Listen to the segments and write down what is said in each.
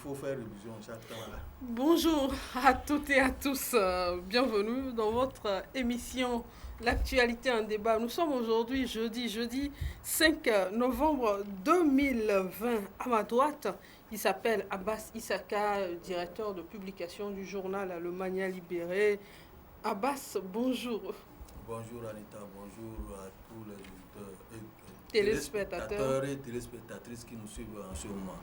faut faire révision chaque temps. Là. Bonjour à toutes et à tous, bienvenue dans votre émission L'actualité en débat. Nous sommes aujourd'hui jeudi 5 novembre 2020. À ma droite, il s'appelle Abbas Issaka, directeur de publication du journal Le Mania Libéré. Abbas, bonjour. Bonjour Anita, bonjour à tous les auditeurs Téléspectateurs. téléspectateurs et téléspectatrices qui nous suivent en ce moment.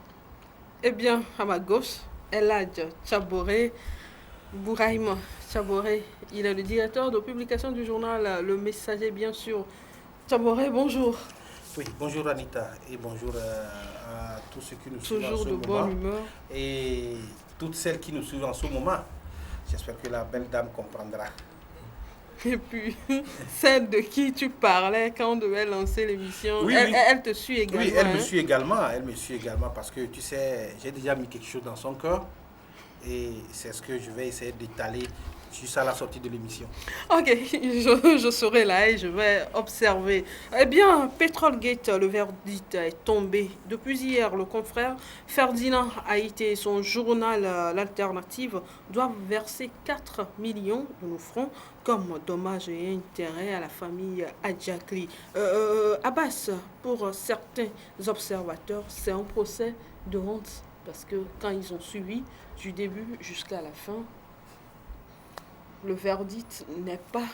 Eh bien, à ma gauche, Eladj Chaboré. Bouraïma Chaboré, il est le directeur de publication du journal Le Messager, bien sûr. Chaboré, bonjour. Oui, bonjour Anita et bonjour à tous ceux qui nous suivent en Toujours ce de moment bonne humeur. et toutes celles qui nous suivent en ce moment. J'espère que la belle dame comprendra. Et puis, celle de qui tu parlais quand on devait lancer l'émission, Oui, elle, oui. elle te suit également. Oui, elle me hein. suit également. Elle me suit également parce que tu sais, j'ai déjà mis quelque chose dans son cœur et c'est ce que je vais essayer d'étaler jusqu'à la sortie de l'émission. Ok, je serai là et je vais observer. Eh bien, Petrolgate, le verdict est tombé. Depuis hier, le confrère Ferdinand Haïté et son journal L'Alternative doivent verser 4 millions de nos francs comme dommages et intérêts à la famille Adjakli. Abbas, pour certains observateurs, c'est un procès de honte parce que quand ils ont suivi du début jusqu'à la fin, le verdict n'est pas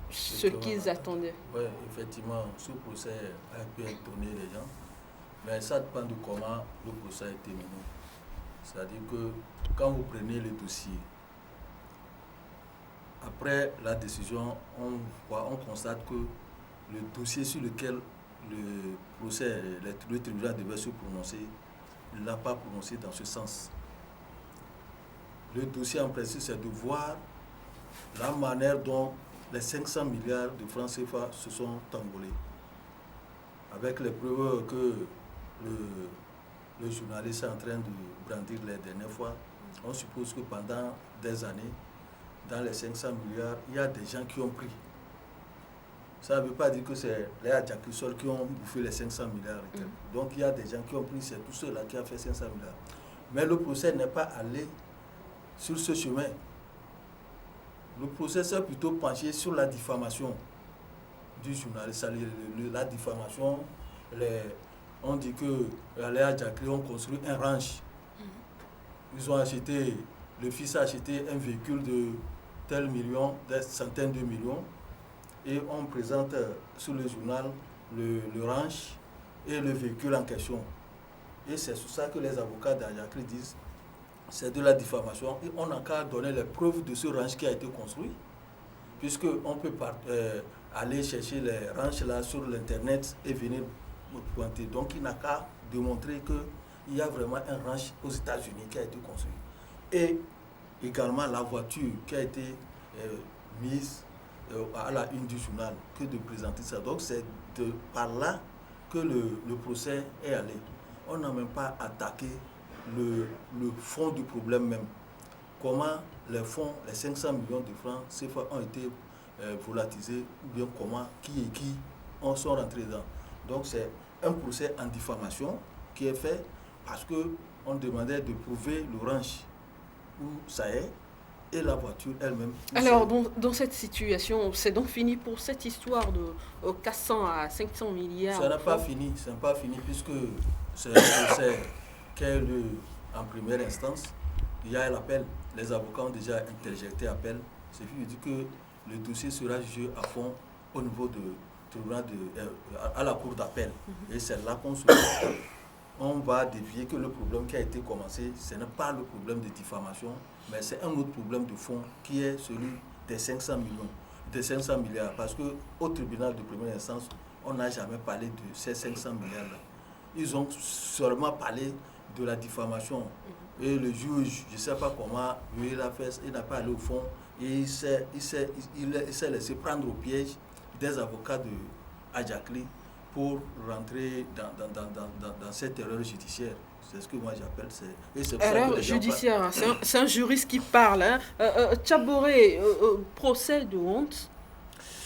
ce qu'ils attendaient. Oui, effectivement, ce procès a pu étonner les gens, mais ça dépend de comment le procès a été mené. C'est-à-dire que quand vous prenez le dossier, après la décision, on constate que le dossier sur lequel le procès, le tribunal devait se prononcer, ne l'a pas prononcé dans ce sens. Le dossier en principe, c'est de voir la manière dont les 500 milliards de francs CFA se sont envolés. Avec les preuves que le journaliste est en train de brandir les dernières fois, on suppose que pendant des années, dans les 500 milliards, il y a des gens qui ont pris. Ça ne veut pas dire que c'est les Adjakli seuls qui ont bouffé les 500 milliards. Donc il y a des gens qui ont pris, c'est tous ceux-là qui ont fait 500 milliards. Mais le procès n'est pas allé sur ce chemin. Le procès s'est plutôt penché sur la diffamation du journaliste. La diffamation, on dit que les Adjakli ont construit un ranch. Ils ont acheté, le fils a acheté un véhicule de tel million, des centaines de millions, et on présente sur le journal le ranch et le véhicule en question. Et c'est sur ça que les avocats d'Adjakli disent c'est de la diffamation et on n'a qu'à donner les preuves de ce ranch qui a été construit, puisqu'on peut aller chercher les ranchs là sur l'internet et venir pointer. Donc il n'a qu'à démontrer qu'il y a vraiment un ranch aux États-Unis qui a été construit. Et également la voiture qui a été mise à la une du journal, que de présenter ça. Donc c'est par là que le procès est allé. On n'a même pas attaqué le fond du problème même. Comment les fonds, les 500 millions de francs CFA ont été volatilisés, ou bien comment, qui et qui sont rentrés dedans. Donc c'est un procès en diffamation qui est fait parce qu'on demandait de prouver le ranch où ça est et la voiture elle-même. Alors, dans cette situation, c'est donc fini pour cette histoire de 400 à 500 milliards. Ça n'a pas fini, puisque c'est un procès qui est lu en première instance. Il y a l'appel, les avocats ont déjà interjecté appel. C'est qui dit que le dossier sera jugé à fond au niveau à la cour d'appel. Et c'est là qu'on se dit, on va dévier que le problème qui a été commencé, ce n'est pas le problème de diffamation, mais c'est un autre problème de fond qui est celui des 500 millions, des 500 milliards. Parce qu'au tribunal de première instance, on n'a jamais parlé de ces 500 milliards-là. Ils ont seulement parlé de la diffamation. Et le juge, je ne sais pas comment, lui, il n'a pas allé au fond. Et il s'est laissé prendre au piège des avocats de Adjakli pour rentrer dans cette erreur judiciaire. C'est ce que moi j'appelle. Erreur judiciaire, c'est un juriste qui parle. Hein. Chaboré, procès de honte,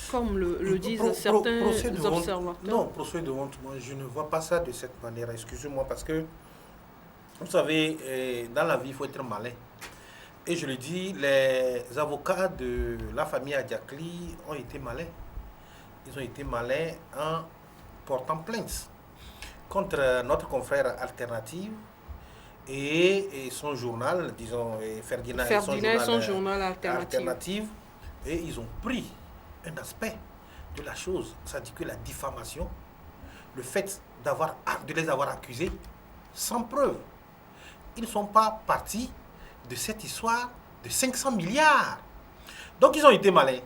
comme le disent certains observateurs. Non, procès de honte, moi je ne vois pas ça de cette manière. Excusez-moi parce que Vous savez, dans la vie, il faut être malin. Et je le dis, les avocats de la famille Adjakli ont été malins. Ils ont été malins en portant plainte contre notre confrère Alternative et son journal, disons, Ferdinand Et son journal journal Alternative. Et ils ont pris un aspect de la chose, c'est-à-dire que la diffamation, le fait de les avoir accusés sans preuve. Ils ne sont pas partis de cette histoire de 500 milliards. Donc ils ont été malins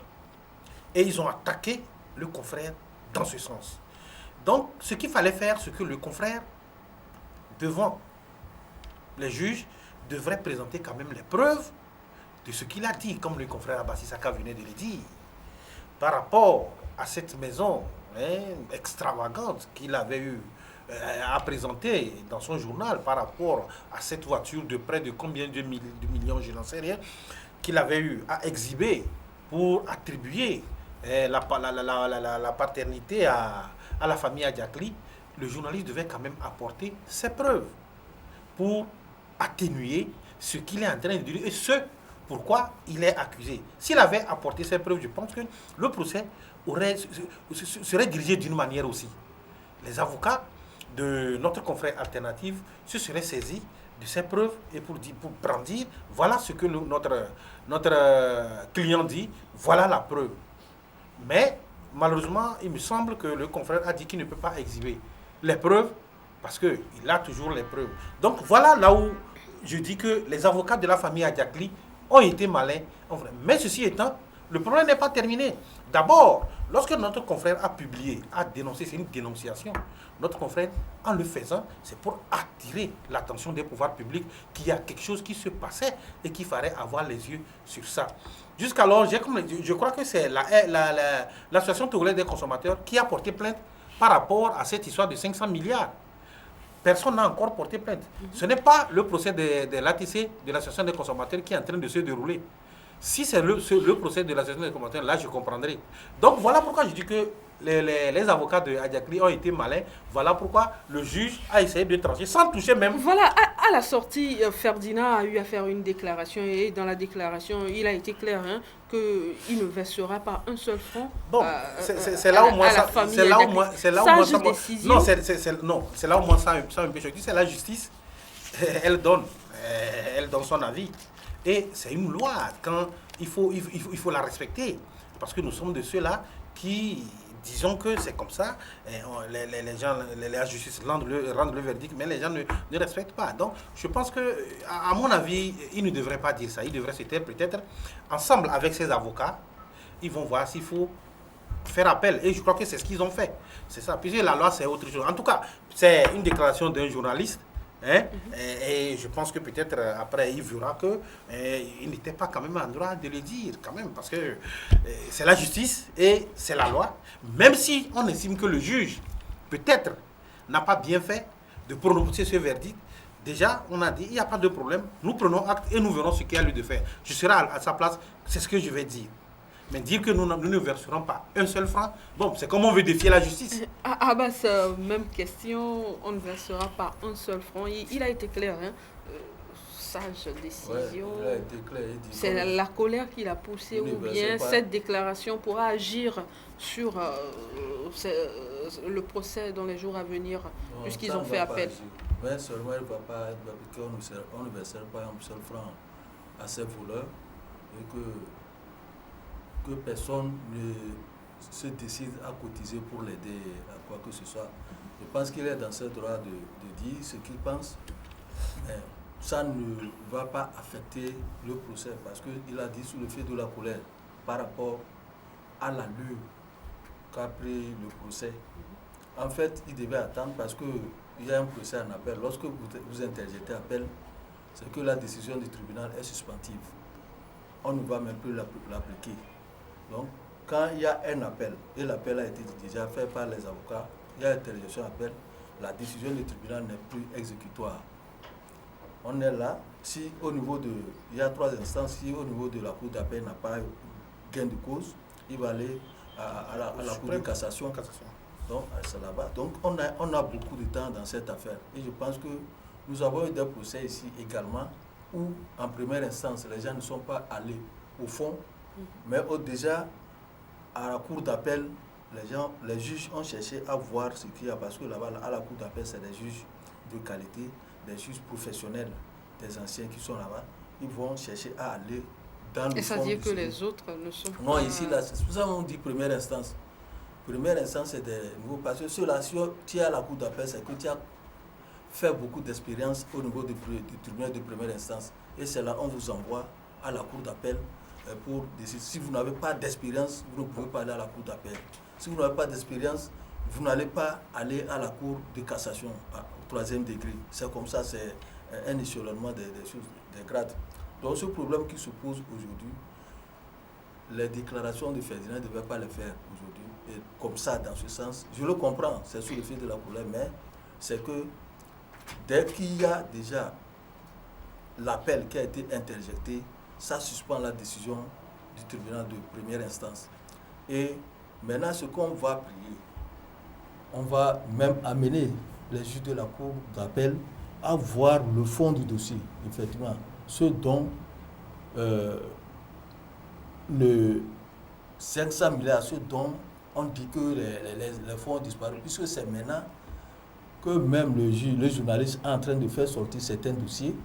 et ils ont attaqué le confrère dans ce sens. Donc ce qu'il fallait faire, c'est que le confrère, devant les juges, devrait présenter quand même les preuves de ce qu'il a dit, comme le confrère Abbassi Saka venait de le dire, par rapport à cette maison extravagante qu'il avait eu à présenter dans son journal, par rapport à cette voiture de près de combien de millions, je n'en sais rien, qu'il avait eu à exhiber pour attribuer la paternité à la famille Adjakli. Le journaliste devait quand même apporter ses preuves pour atténuer ce qu'il est en train de dire et ce pourquoi il est accusé. S'il avait apporté ses preuves, je pense que le procès serait dirigé d'une manière aussi. Les avocats de notre confrère Alternative se seraient saisis de ces preuves et pour brandir, voilà ce que notre client dit, voilà la preuve. Mais malheureusement, il me semble que le confrère a dit qu'il ne peut pas exhiber les preuves parce qu'il a toujours les preuves. Donc voilà là où je dis que les avocats de la famille Adjakli ont été malins. Mais ceci étant, le problème n'est pas terminé. D'abord, lorsque notre confrère a publié, a dénoncé, c'est une dénonciation. Notre confrère, en le faisant, c'est pour attirer l'attention des pouvoirs publics qu'il y a quelque chose qui se passait et qu'il fallait avoir les yeux sur ça. Jusqu'alors, je crois que c'est l'association togolaise des consommateurs qui a porté plainte par rapport à cette histoire de 500 milliards. Personne n'a encore porté plainte. Ce n'est pas le procès de l'ATC, de l'association des consommateurs, qui est en train de se dérouler. Si c'est le procès de l'association des consommateurs, là je comprendrai. Donc voilà pourquoi je dis que les avocats de Adjakli ont été malins. Voilà pourquoi le juge a essayé de trancher sans toucher même. Voilà, à la sortie, Ferdinand a eu à faire une déclaration et dans la déclaration, il a été clair qu'il ne versera pas un seul franc. Bon, c'est là au moins ça. C'est là au moins ça. Non, c'est là au moins ça un peu choqué. C'est la justice. Elle donne son avis. Et c'est une loi. Quand il faut la respecter. Parce que nous sommes de ceux-là qui disons que c'est comme ça, les gens, la justice rendent le verdict, mais les gens ne respectent pas. Donc, je pense que, à mon avis, ils ne devraient pas dire ça. Ils devraient se taire peut-être ensemble avec ses avocats. Ils vont voir s'il faut faire appel. Et je crois que c'est ce qu'ils ont fait. C'est ça. Puisque la loi, c'est autre chose. En tout cas, c'est une déclaration d'un journaliste. Et je pense que peut-être après il verra qu'il n'était pas quand même en droit de le dire quand même parce que c'est la justice et c'est la loi, même si on estime que le juge peut-être n'a pas bien fait de prononcer ce verdict. Déjà on a dit il n'y a pas de problème, nous prenons acte et nous verrons ce qu'il y a lieu de faire. Je serai à sa place, c'est ce que je vais dire. Mais dire que nous ne verserons pas un seul franc, bon, c'est comme on veut défier la justice. Ah bah, même question, on ne versera pas un seul franc. Il a été clair, sage décision. Ouais, il a été clair, c'est la colère qui l'a poussé ou bien cette déclaration pourra agir sur le procès dans les jours à venir, puisqu'ils ont fait appel. Mais seulement il ne va pas appliquer, on ne versera pas un seul franc à ces voleurs et que personne ne se décide à cotiser pour l'aider à quoi que ce soit. Je pense qu'il est dans ce droit de dire ce qu'il pense, mais ça ne va pas affecter le procès parce qu'il a dit sous le fait de la colère par rapport à l'allure qu'a pris le procès. En fait, il devait attendre parce qu'il y a un procès en appel. Lorsque vous interjettez appel, c'est que la décision du tribunal est suspensive. On ne va même plus l'appliquer. Donc, quand il y a un appel, et l'appel a été déjà fait par les avocats, il y a interjection appel, la décision du tribunal n'est plus exécutoire. On est là, si au niveau il y a 3 instances, si au niveau de la cour d'appel n'a pas gain de cause, il va aller à la cour de cassation. Donc, c'est là-bas. Donc, on a beaucoup de temps dans cette affaire. Et je pense que Nous avons eu des procès ici également où, en première instance, les gens ne sont pas allés au fond, mais déjà, à la cour d'appel, les juges ont cherché à voir ce qu'il y a, parce que là-bas, à la cour d'appel, c'est des juges de qualité, des juges professionnels, des anciens qui sont là-bas. Ils vont chercher à aller dans le fond. Et ça dit que les autres ne sont pas... Non, ici, là, c'est pour ça qu'on dit première instance. Première instance, c'est des nouveaux, parce que ceux-là, si tu es à la cour d'appel, c'est que tu as fait beaucoup d'expérience au niveau du tribunal de première instance. Et c'est là on vous envoie à la cour d'appel pour décider. Si vous n'avez pas d'expérience, vous ne pouvez pas aller à la cour d'appel. Si vous n'avez pas d'expérience, vous n'allez pas aller à la cour de cassation au 3e degré. C'est comme ça, c'est un échelonnement des choses, des grades. Donc ce problème qui se pose aujourd'hui, les déclarations de Ferdinand ne devaient pas les faire aujourd'hui. Et comme ça, dans ce sens, je le comprends, c'est sous l'effet de la colère, mais c'est que dès qu'il y a déjà l'appel qui a été interjecté, ça suspend la décision du tribunal de première instance. Et maintenant, ce qu'on va prier, on va même amener les juges de la cour d'appel à voir le fond du dossier, effectivement, ce dont le 500 milliards, ce dont on dit que les fonds ont disparu, puisque c'est maintenant que même le journaliste est en train de faire sortir certains dossiers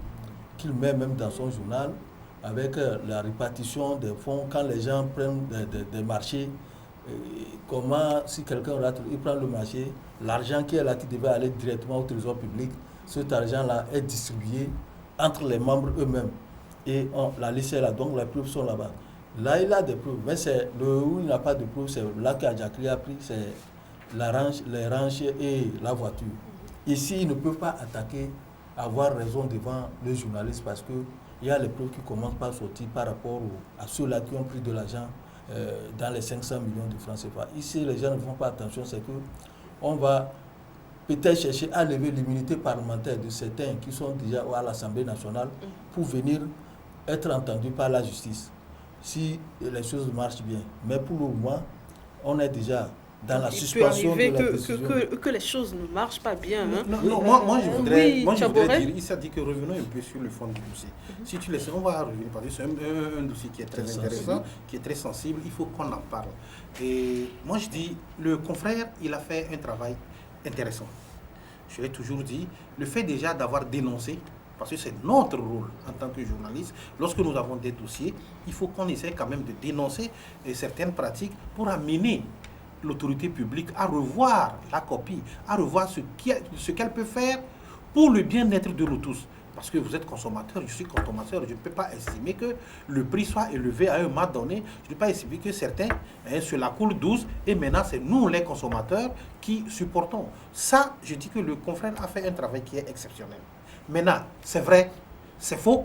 qu'il met même dans son journal avec la répartition des fonds quand les gens prennent des marchés. Comment, si quelqu'un rate, il prend le marché, l'argent qui est là, qui devait aller directement au trésor public, cet argent-là est distribué entre les membres eux-mêmes. Et la liste est là, donc les preuves sont là-bas. Là, il a des preuves, mais c'est où il n'a pas de preuves, c'est là qu'Adjakri a pris, c'est les ranches et la voiture. Ici, ils ne peuvent pas attaquer, avoir raison devant les journalistes parce qu'il y a les preuves qui commencent par sortir par rapport à ceux-là qui ont pris de l'argent dans les 500 millions de francs CFA. Ici, les gens ne font pas attention, c'est qu'on va peut-être chercher à lever l'immunité parlementaire de certains qui sont déjà à l'Assemblée nationale pour venir être entendus par la justice, si les choses marchent bien. Mais pour le moment, on est déjà dans la suspension de la décision. Que les choses ne marchent pas bien. Hein. Non, moi je voudrais dire, il s'est dit que revenons un peu sur le fond du dossier. Si tu laisses, on va revenir parce que c'est un dossier qui est très intéressant, qui est très sensible, il faut qu'on en parle. Et moi je dis, le confrère, il a fait un travail intéressant. Je l'ai toujours dit, le fait déjà d'avoir dénoncé, parce que c'est notre rôle en tant que journaliste, lorsque nous avons des dossiers, il faut qu'on essaie quand même de dénoncer certaines pratiques pour amener l'autorité publique à revoir la copie, à revoir ce qu'elle peut faire pour le bien-être de nous tous. Parce que vous êtes consommateur, je suis consommateur, je ne peux pas estimer que le prix soit élevé à un moment donné. Je ne peux pas estimer que certains se la coulent douce et maintenant c'est nous les consommateurs qui supportons. Ça, je dis que le confrère a fait un travail qui est exceptionnel. Maintenant, c'est vrai, c'est faux,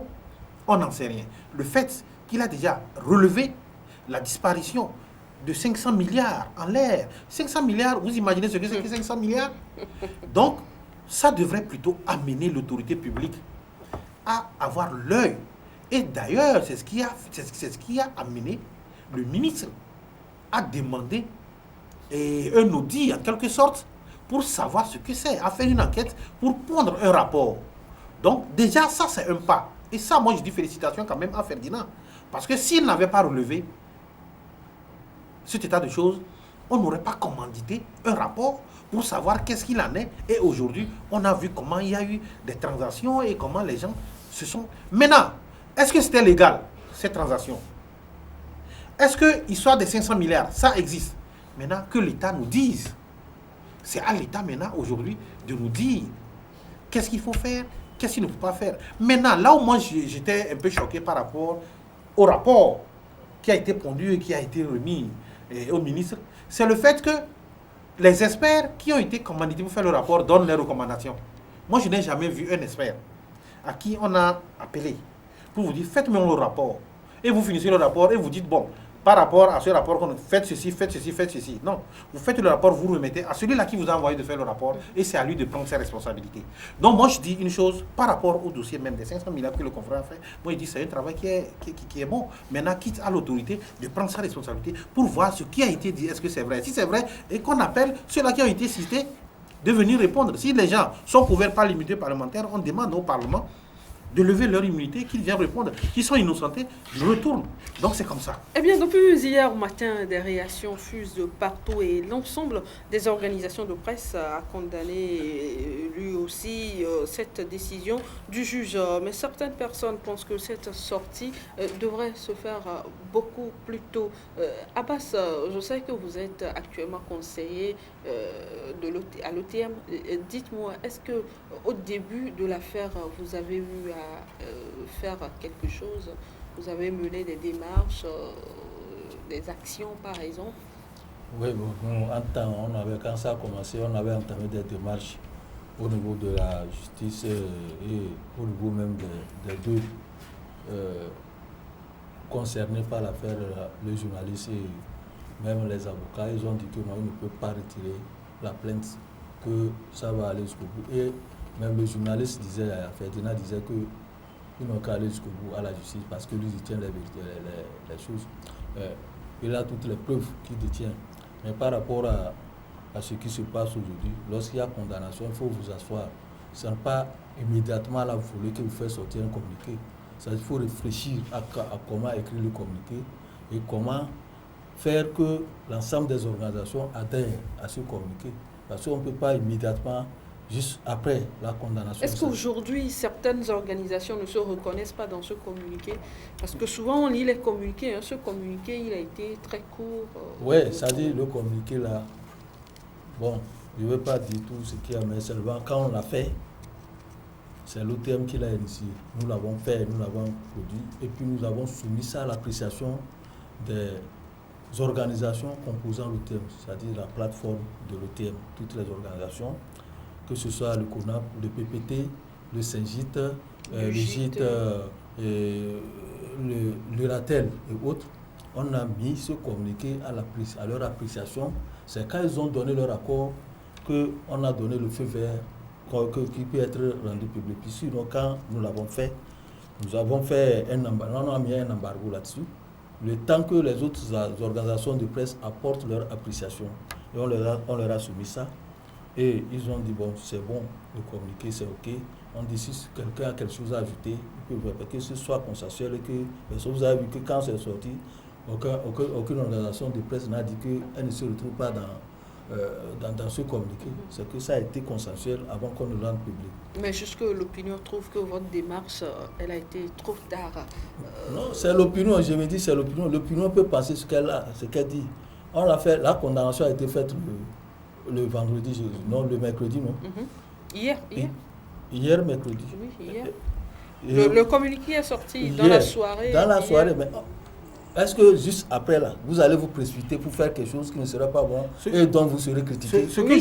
on n'en sait rien. Le fait qu'il a déjà relevé la disparition de 500 milliards en l'air. 500 milliards, vous imaginez ce que c'est que 500 milliards? Donc, ça devrait plutôt amener l'autorité publique à avoir l'œil. Et d'ailleurs, c'est ce qui a amené le ministre à demander un audit, en quelque sorte, pour savoir ce que c'est, à faire une enquête, pour pondre un rapport. Donc, déjà, ça, c'est un pas. Et ça, moi, je dis félicitations quand même à Ferdinand. Parce que s'il n'avait pas relevé cet état de choses, on n'aurait pas commandité un rapport pour savoir qu'est-ce qu'il en est. Et aujourd'hui, on a vu comment il y a eu des transactions et comment les gens se sont... Maintenant, est-ce que c'était légal, ces transactions? Est-ce que l'histoire des 500 milliards, ça existe? Maintenant, que l'État nous dise. C'est à l'État maintenant, aujourd'hui, de nous dire qu'est-ce qu'il faut faire, qu'est-ce qu'il ne faut pas faire. Maintenant, là où moi, j'étais un peu choqué par rapport au rapport qui a été pondu et qui a été remis au ministre, c'est le fait que les experts qui ont été commandités pour faire le rapport donnent les recommandations. Moi, je n'ai jamais vu un expert à qui on a appelé pour vous dire faites-moi le rapport. Et vous finissez le rapport et vous dites bon, par rapport à ce rapport, faites ceci, faites ceci, faites ceci. Non, vous faites le rapport, vous remettez à celui-là qui vous a envoyé de faire le rapport et c'est à lui de prendre ses responsabilités. Donc moi je dis une chose par rapport au dossier même des 500 milliards que le confrère a fait. Moi je dis c'est un travail qui est bon. Maintenant quitte à l'autorité de prendre sa responsabilité pour voir ce qui a été dit. Est-ce que c'est vrai? Si c'est vrai et qu'on appelle ceux-là qui ont été cités de venir répondre. Si les gens sont couverts par l'immunité parlementaire, on demande au Parlement de lever leur immunité, qu'ils viennent répondre, qu'ils sont innocentés, je retourne. Donc c'est comme ça. Eh bien, depuis hier matin, des réactions fusent de partout et l'ensemble des organisations de presse a condamné lui aussi cette décision du juge. Mais certaines personnes pensent que cette sortie devrait se faire beaucoup plus tôt. Abbas, je sais que vous êtes actuellement conseiller à l'OTM. Dites-moi, est-ce que au début de l'affaire, vous avez eu à faire quelque chose? Vous avez mené des démarches, des actions par exemple? Oui, bon, quand ça a commencé, on avait entamé des démarches au niveau de la justice et au niveau même des deux concernés par l'affaire, le journaliste et même les avocats. Ils ont dit que non, ils ne peuvent pas retirer la plainte, que ça va aller jusqu'au bout. Et même le journaliste disait, Ferdinand disait que ils n'ont qu'à aller jusqu'au bout à la justice parce que lui, il tient les choses. Il a toutes les preuves qu'il détient. Mais par rapport à ce qui se passe aujourd'hui, lorsqu'il y a condamnation, il faut vous asseoir. Ce n'est pas immédiatement à la foulée que vous faites sortir un communiqué. Il faut réfléchir à comment écrire le communiqué et comment faire que l'ensemble des organisations adhèrent à ce communiqué. Parce qu'on ne peut pas immédiatement, juste après la condamnation. Est-ce qu'aujourd'hui, certaines organisations ne se reconnaissent pas dans ce communiqué? Parce que souvent, on lit les communiqués. Ce communiqué, il a été très court. Oui, ça dit le communiqué là. Bon, je ne veux pas dire tout ce qu'il y a, mais seulement quand on l'a fait, c'est l'OTM qui l'a initié. Nous l'avons fait, nous l'avons produit, et puis nous avons soumis ça à l'appréciation des organisations composant l'OTM, c'est-à-dire la plateforme de l'OTM, toutes les organisations, que ce soit le CONAP, le PPT, le SINGIT, le GIT, le RATEL et autres. On a mis ce communiqué à leur appréciation. C'est quand ils ont donné leur accord qu'on a donné le feu vert qui peut être rendu public. Puis sinon, quand nous l'avons fait, nous avons fait on a mis un embargo là-dessus. Le temps que les autres organisations de presse apportent leur appréciation. Et on leur a soumis ça. Et ils ont dit, bon, c'est bon, le communiqué, c'est OK. On dit, si quelqu'un a quelque chose à ajouter, que ce soit consensuel et que vous avez vu que quand c'est sorti, aucune organisation de presse n'a dit qu'elle ne se retrouve pas dans ce communiqué. C'est que ça a été consensuel avant qu'on le rende public. Mais jusque l'opinion trouve que votre démarche, elle a été trop tard. Non, c'est l'opinion, je me dis, c'est l'opinion. L'opinion peut penser ce qu'elle dit. On l'a fait, la condamnation a été faite le vendredi, non, le mercredi, non? Hier, mercredi. Oui, hier. Le communiqué est sorti dans la soirée. Dans la soirée, mais est-ce que juste après là, vous allez vous précipiter pour faire quelque chose qui ne sera pas bon et dont vous serez critiqué? Ce que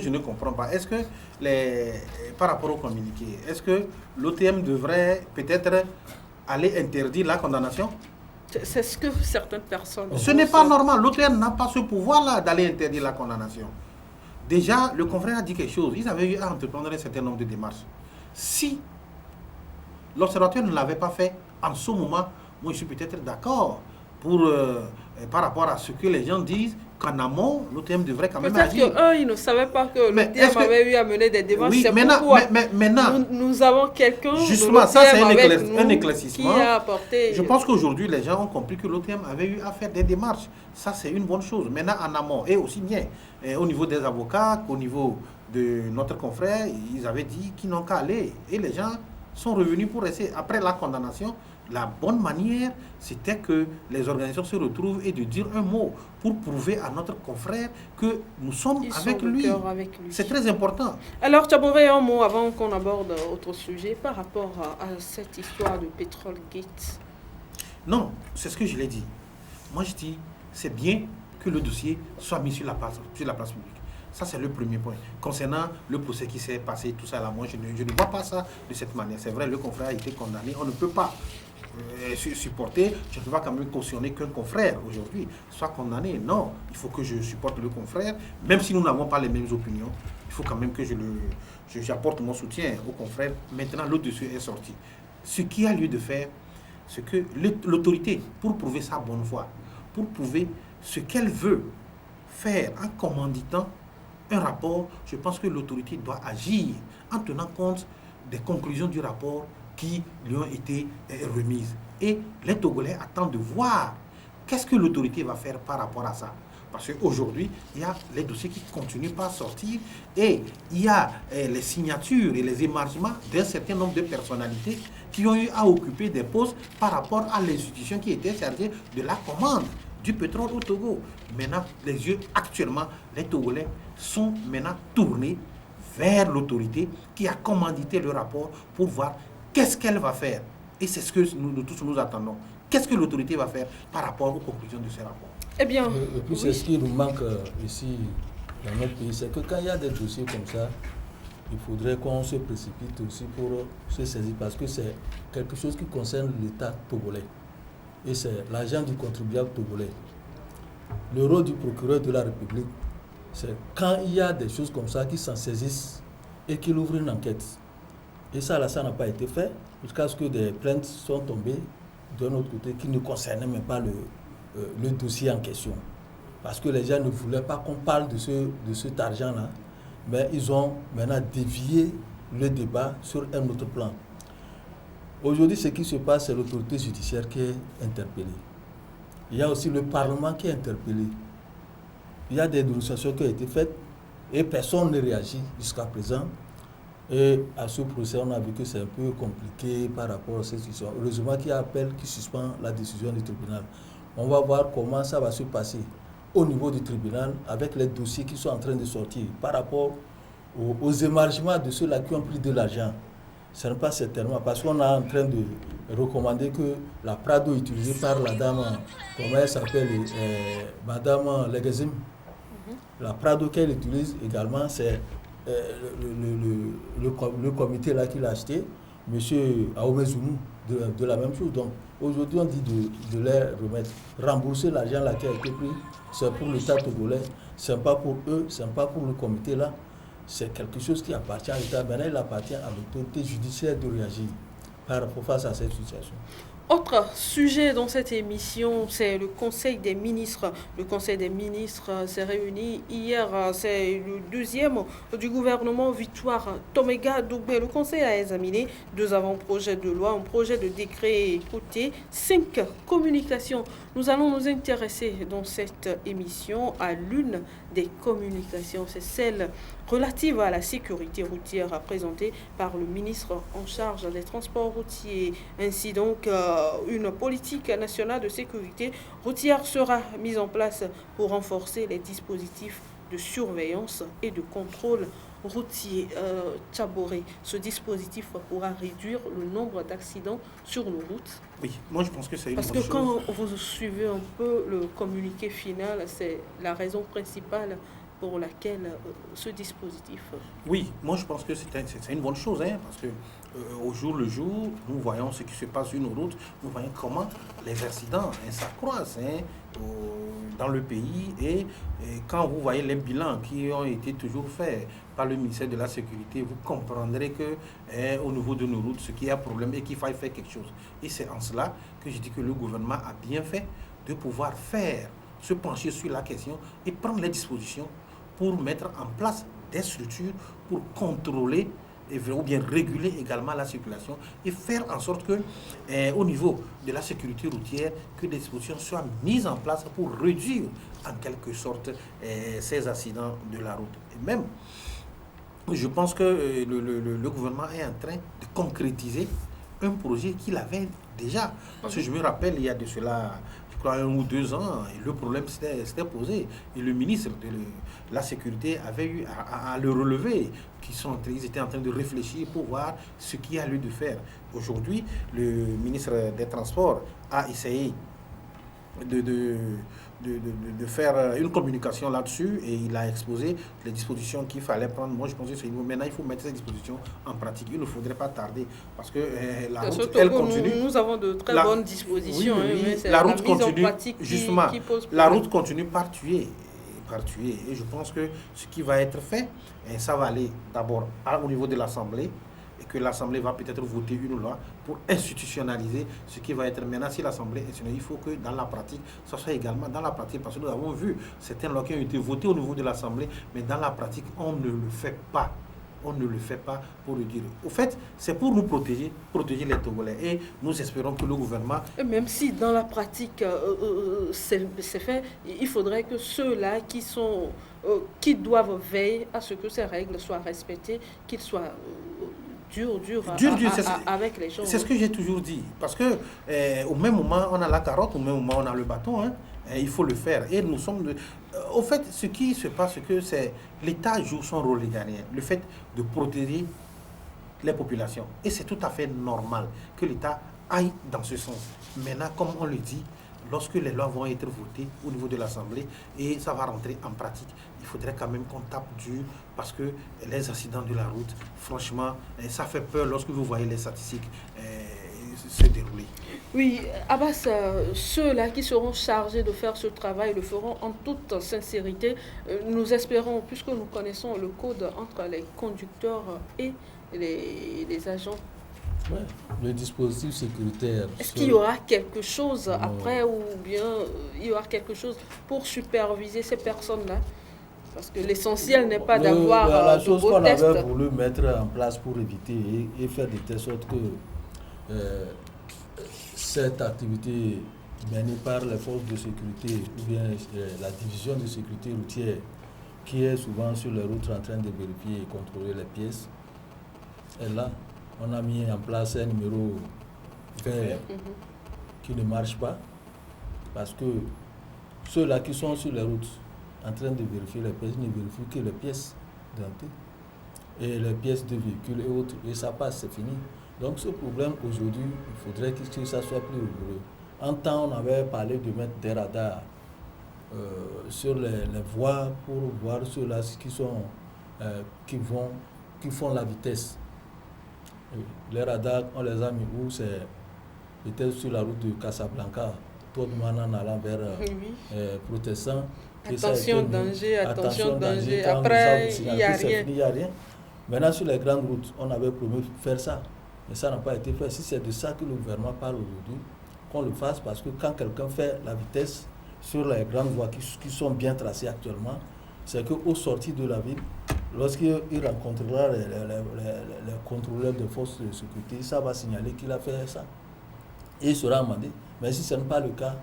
je ne comprends pas, est-ce que par rapport au communiqué, est-ce que l'OTM devrait peut-être aller interdire la condamnation? C'est ce que certaines personnes... Ce n'est pas normal. L'OTM n'a pas ce pouvoir-là d'aller interdire la condamnation. Déjà, le confrère a dit quelque chose. Ils avaient eu à entreprendre un certain nombre de démarches. Si l'observateur ne l'avait pas fait en ce moment, moi je suis peut-être d'accord par rapport à ce que les gens disent qu'en amont, l'OTM devrait quand même agir. Peut-être qu'eux, ils ne savaient pas que l'OTM avait eu à mener des démarches. Oui, maintenant, nous avons quelqu'un justement, ça c'est un éclaircissement. Qui a apporté... Je pense qu'aujourd'hui, les gens ont compris que l'OTM avait eu à faire des démarches. Ça, c'est une bonne chose. Maintenant, en amont, et aussi bien au niveau des avocats qu'au niveau de notre confrère, ils avaient dit qu'ils n'ont qu'à aller. Et les gens sont revenus pour essayer. Après la condamnation, la bonne manière, c'était que les organisations se retrouvent et de dire un mot pour prouver à notre confrère que nous sommes avec lui. C'est très important. Alors, Tchabouré, un mot avant qu'on aborde autre sujet par rapport à cette histoire de Petrol Gate. Non, c'est ce que je l'ai dit. Moi, je dis, c'est bien que le dossier soit mis sur la place publique. Ça, c'est le premier point. Concernant le procès qui s'est passé, tout ça là, moi, je ne vois pas ça de cette manière. C'est vrai, le confrère a été condamné. On ne peut pas supporter, je ne peux pas quand même cautionner qu'un confrère aujourd'hui soit condamné. Non, il faut que je supporte le confrère, même si nous n'avons pas les mêmes opinions. Il faut quand même que j'apporte mon soutien au confrère. Maintenant, le dossier est sorti. Ce qui a lieu de faire, c'est que l'autorité, pour prouver sa bonne foi, pour prouver ce qu'elle veut faire en commanditant un rapport, je pense que l'autorité doit agir en tenant compte des conclusions du rapport qui lui ont été remises. Et les Togolais attendent de voir qu'est-ce que l'autorité va faire par rapport à ça. Parce qu'aujourd'hui, il y a les dossiers qui continuent pas à sortir et il y a les signatures et les émargements d'un certain nombre de personnalités qui ont eu à occuper des postes par rapport à l'institution qui était chargée de la commande du pétrole au Togo. Maintenant, les yeux actuellement, les Togolais sont maintenant tournés vers l'autorité qui a commandité le rapport pour voir qu'est-ce qu'elle va faire. Et c'est ce que nous tous nous attendons. Qu'est-ce que l'autorité va faire par rapport aux conclusions de ce rapport? Eh bien, et puis c'est ce qui nous manque ici dans notre pays, c'est que quand il y a des dossiers comme ça, il faudrait qu'on se précipite aussi pour se saisir parce que c'est quelque chose qui concerne l'État togolais et c'est l'argent du contribuable togolais. Le rôle du procureur de la République, c'est quand il y a des choses comme ça qui s'en saisissent et qu'il ouvre une enquête. Et ça, là, ça n'a pas été fait jusqu'à ce que des plaintes sont tombées d'un autre côté qui ne concernaient même pas le dossier en question. Parce que les gens ne voulaient pas qu'on parle de cet argent-là, mais ils ont maintenant dévié le débat sur un autre plan. Aujourd'hui, ce qui se passe, c'est l'autorité judiciaire qui est interpellée. Il y a aussi le Parlement qui est interpellé. Il y a des dénonciations qui ont été faites et personne ne réagit jusqu'à présent. Et à ce procès, on a vu que c'est un peu compliqué par rapport à cette situation. Heureusement qu'il y a appel qui suspend la décision du tribunal. On va voir comment ça va se passer au niveau du tribunal avec les dossiers qui sont en train de sortir par rapport aux émargements de ceux-là qui ont pris de l'argent. Ce n'est pas certainement parce qu'on est en train de recommander que la Prado utilisée par la dame, comment elle s'appelle, Madame Legazim, la Prado qu'elle utilise également, c'est le comité là qui l'a acheté, M. Aomezounou, de la même chose. Donc aujourd'hui on dit de leur remettre, rembourser l'argent là qui a été pris, c'est pour l'État togolais, c'est pas pour eux, c'est pas pour le comité là, c'est quelque chose qui appartient à l'État. Maintenant il appartient à l'autorité judiciaire de réagir face à cette situation. Autre sujet dans cette émission, c'est le Conseil des ministres. Le Conseil des ministres s'est réuni hier, c'est le deuxième du gouvernement Victoire Tomega Doubé. Le Conseil a examiné 2 avant-projets de loi, un projet de décret côté 5 communications. Nous allons nous intéresser dans cette émission à l'une des communications, c'est celle relative à la sécurité routière présentée par le ministre en charge des transports routiers. Ainsi donc, une politique nationale de sécurité routière sera mise en place pour renforcer les dispositifs de surveillance et de contrôle routier. Tchaboré, ce dispositif pourra réduire le nombre d'accidents sur nos routes. Oui, moi je pense que c'est une bonne chose. Parce que quand vous suivez un peu le communiqué final, c'est la raison principale pour laquelle ce dispositif... Oui, moi je pense que c'est une bonne chose, parce que au jour le jour, nous voyons ce qui se passe sur nos routes, nous voyons comment les accidents s'accroissent dans le pays et quand vous voyez les bilans qui ont été toujours faits par le ministère de la Sécurité, vous comprendrez que au niveau de nos routes, ce qui est un problème et qu'il faille faire quelque chose. Et c'est en cela que je dis que le gouvernement a bien fait de pouvoir se pencher sur la question et prendre les dispositions pour mettre en place des structures pour contrôler ou bien réguler également la circulation et faire en sorte que, au niveau de la sécurité routière, que des dispositions soient mises en place pour réduire en quelque sorte ces accidents de la route. Et même, je pense que le gouvernement est en train de concrétiser un projet qu'il avait déjà. Parce que je me rappelle, il y a de cela, je crois, 1 ou 2 ans, et le problème s'était posé. Et le ministre de la Sécurité avait eu à le relever. Ils étaient en train de réfléchir pour voir ce qu'il y a lieu de faire. Aujourd'hui, le ministre des Transports a essayé de faire une communication là-dessus et il a exposé les dispositions qu'il fallait prendre. Moi, je pense que c'est maintenant, il faut mettre ces dispositions en pratique. Il ne faudrait pas tarder parce que la route, elle continue. Nous avons de très bonnes dispositions. Oui, mais c'est la route mise continue, en pratique justement, qui pose la problème. route continue par tuer. Et je pense que ce qui va être fait, ça va aller d'abord au niveau de l'Assemblée et que l'Assemblée va peut-être voter une loi pour institutionnaliser ce qui va être maintenant. Si l'Assemblée est il faut que dans la pratique, ça soit également dans la pratique, parce que nous avons vu certaines lois qui ont été votées au niveau de l'Assemblée, mais dans la pratique, on ne le fait pas. On ne le fait pas pour le dire. Au fait, c'est pour nous protéger les Togolais. Et nous espérons que le gouvernement... Même si dans la pratique, c'est fait, il faudrait que ceux-là qui doivent veiller à ce que ces règles soient respectées, qu'ils soient durs avec les gens. C'est ce que j'ai toujours dit. Parce que au même moment, on a la carotte, au même moment, on a le bâton. Hein. Il faut le faire. Et nous sommes... Au fait, ce qui se passe, c'est que l'État joue son rôle régalien. Le fait de protéger les populations. Et c'est tout à fait normal que l'État aille dans ce sens. Maintenant, comme on le dit, lorsque les lois vont être votées au niveau de l'Assemblée et ça va rentrer en pratique, il faudrait quand même qu'on tape dur parce que les accidents de la route, franchement, ça fait peur lorsque vous voyez les statistiques se dérouler. Oui, Abbas, ceux-là qui seront chargés de faire ce travail le feront en toute sincérité. Nous espérons, puisque nous connaissons le code entre les conducteurs et les agents. Ouais, le dispositif sécuritaire. Est-ce qu'il y aura quelque chose après ou bien il y aura quelque chose pour superviser ces personnes-là? Parce que l'essentiel n'est pas d'avoir la chose qu'on avait voulu mettre en place pour éviter et faire de telle sorte que cette activité menée par les forces de sécurité ou bien la division de sécurité routière qui est souvent sur les routes en train de vérifier et contrôler les pièces. Et là, on a mis en place un numéro vert qui ne marche pas parce que ceux-là qui sont sur les routes en train de vérifier les pièces ne vérifient que les pièces d'entrée et les pièces de véhicules et autres, et ça passe, c'est fini. Donc ce problème aujourd'hui, il faudrait que ça soit plus rigoureux. En temps, on avait parlé de mettre des radars sur les voies pour voir ceux-là qui font la vitesse. Les radars, on les a mis où? C'est peut-être sur la route de Casablanca, tout le monde en allant vers Protestant. Attention, danger. Après, il n'y a rien. Maintenant, sur les grandes routes, on avait promis de faire ça. Mais ça n'a pas été fait. Si c'est de ça que le gouvernement parle aujourd'hui, qu'on le fasse, parce que quand quelqu'un fait la vitesse sur les grandes voies qui sont bien tracées actuellement, c'est qu'au sortir de la ville, lorsqu'il rencontrera les contrôleurs de forces de sécurité, ça va signaler qu'il a fait ça. Et il sera amendé. Mais si ce n'est pas le cas...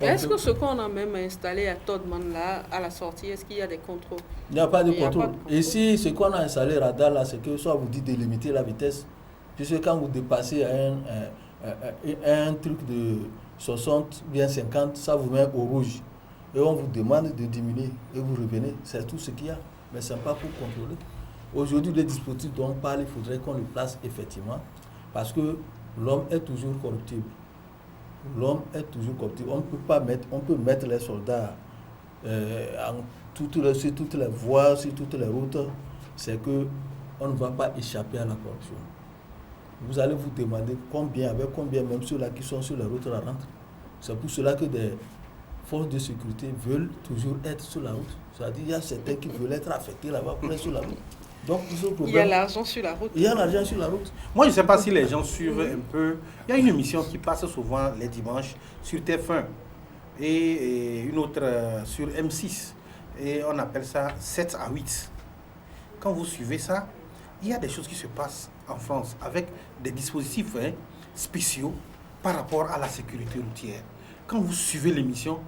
Est-ce que ce qu'on a même installé à Todman, là, à la sortie, est-ce qu'il y a des contrôles? Il n'y a pas de contrôle. Ici, ce qu'on a installé radar, là, c'est que soit vous dites de limiter la vitesse, puisque quand vous dépassez un truc de 60, bien 50, ça vous met au rouge. Et on vous demande de diminuer et vous revenez. C'est tout ce qu'il y a. Mais ce n'est pas pour contrôler. Aujourd'hui, les dispositifs dont on parle, il faudrait qu'on le place effectivement. Parce que l'homme est toujours corruptible. L'homme est toujours corruptible. On peut mettre les soldats sur toutes les voies, sur toutes les routes. C'est qu'on ne va pas échapper à la corruption. Vous allez vous demander avec combien même ceux-là qui sont sur la route rentrent. C'est pour cela que des forces de sécurité veulent toujours être sur la route. C'est-à-dire qu'il y a certains qui veulent être affectés là-bas pour être sur la route. Donc, il y a l'argent sur la route. Il y a l'argent sur la route. Moi, je ne sais pas si les gens suivent un peu. Il y a une émission qui passe souvent les dimanches sur TF1 et une autre sur M6. Et on appelle ça 7 à 8. Quand vous suivez ça, il y a des choses qui se passent en France avec des dispositifs spéciaux par rapport à la sécurité routière. Quand vous suivez l'émission,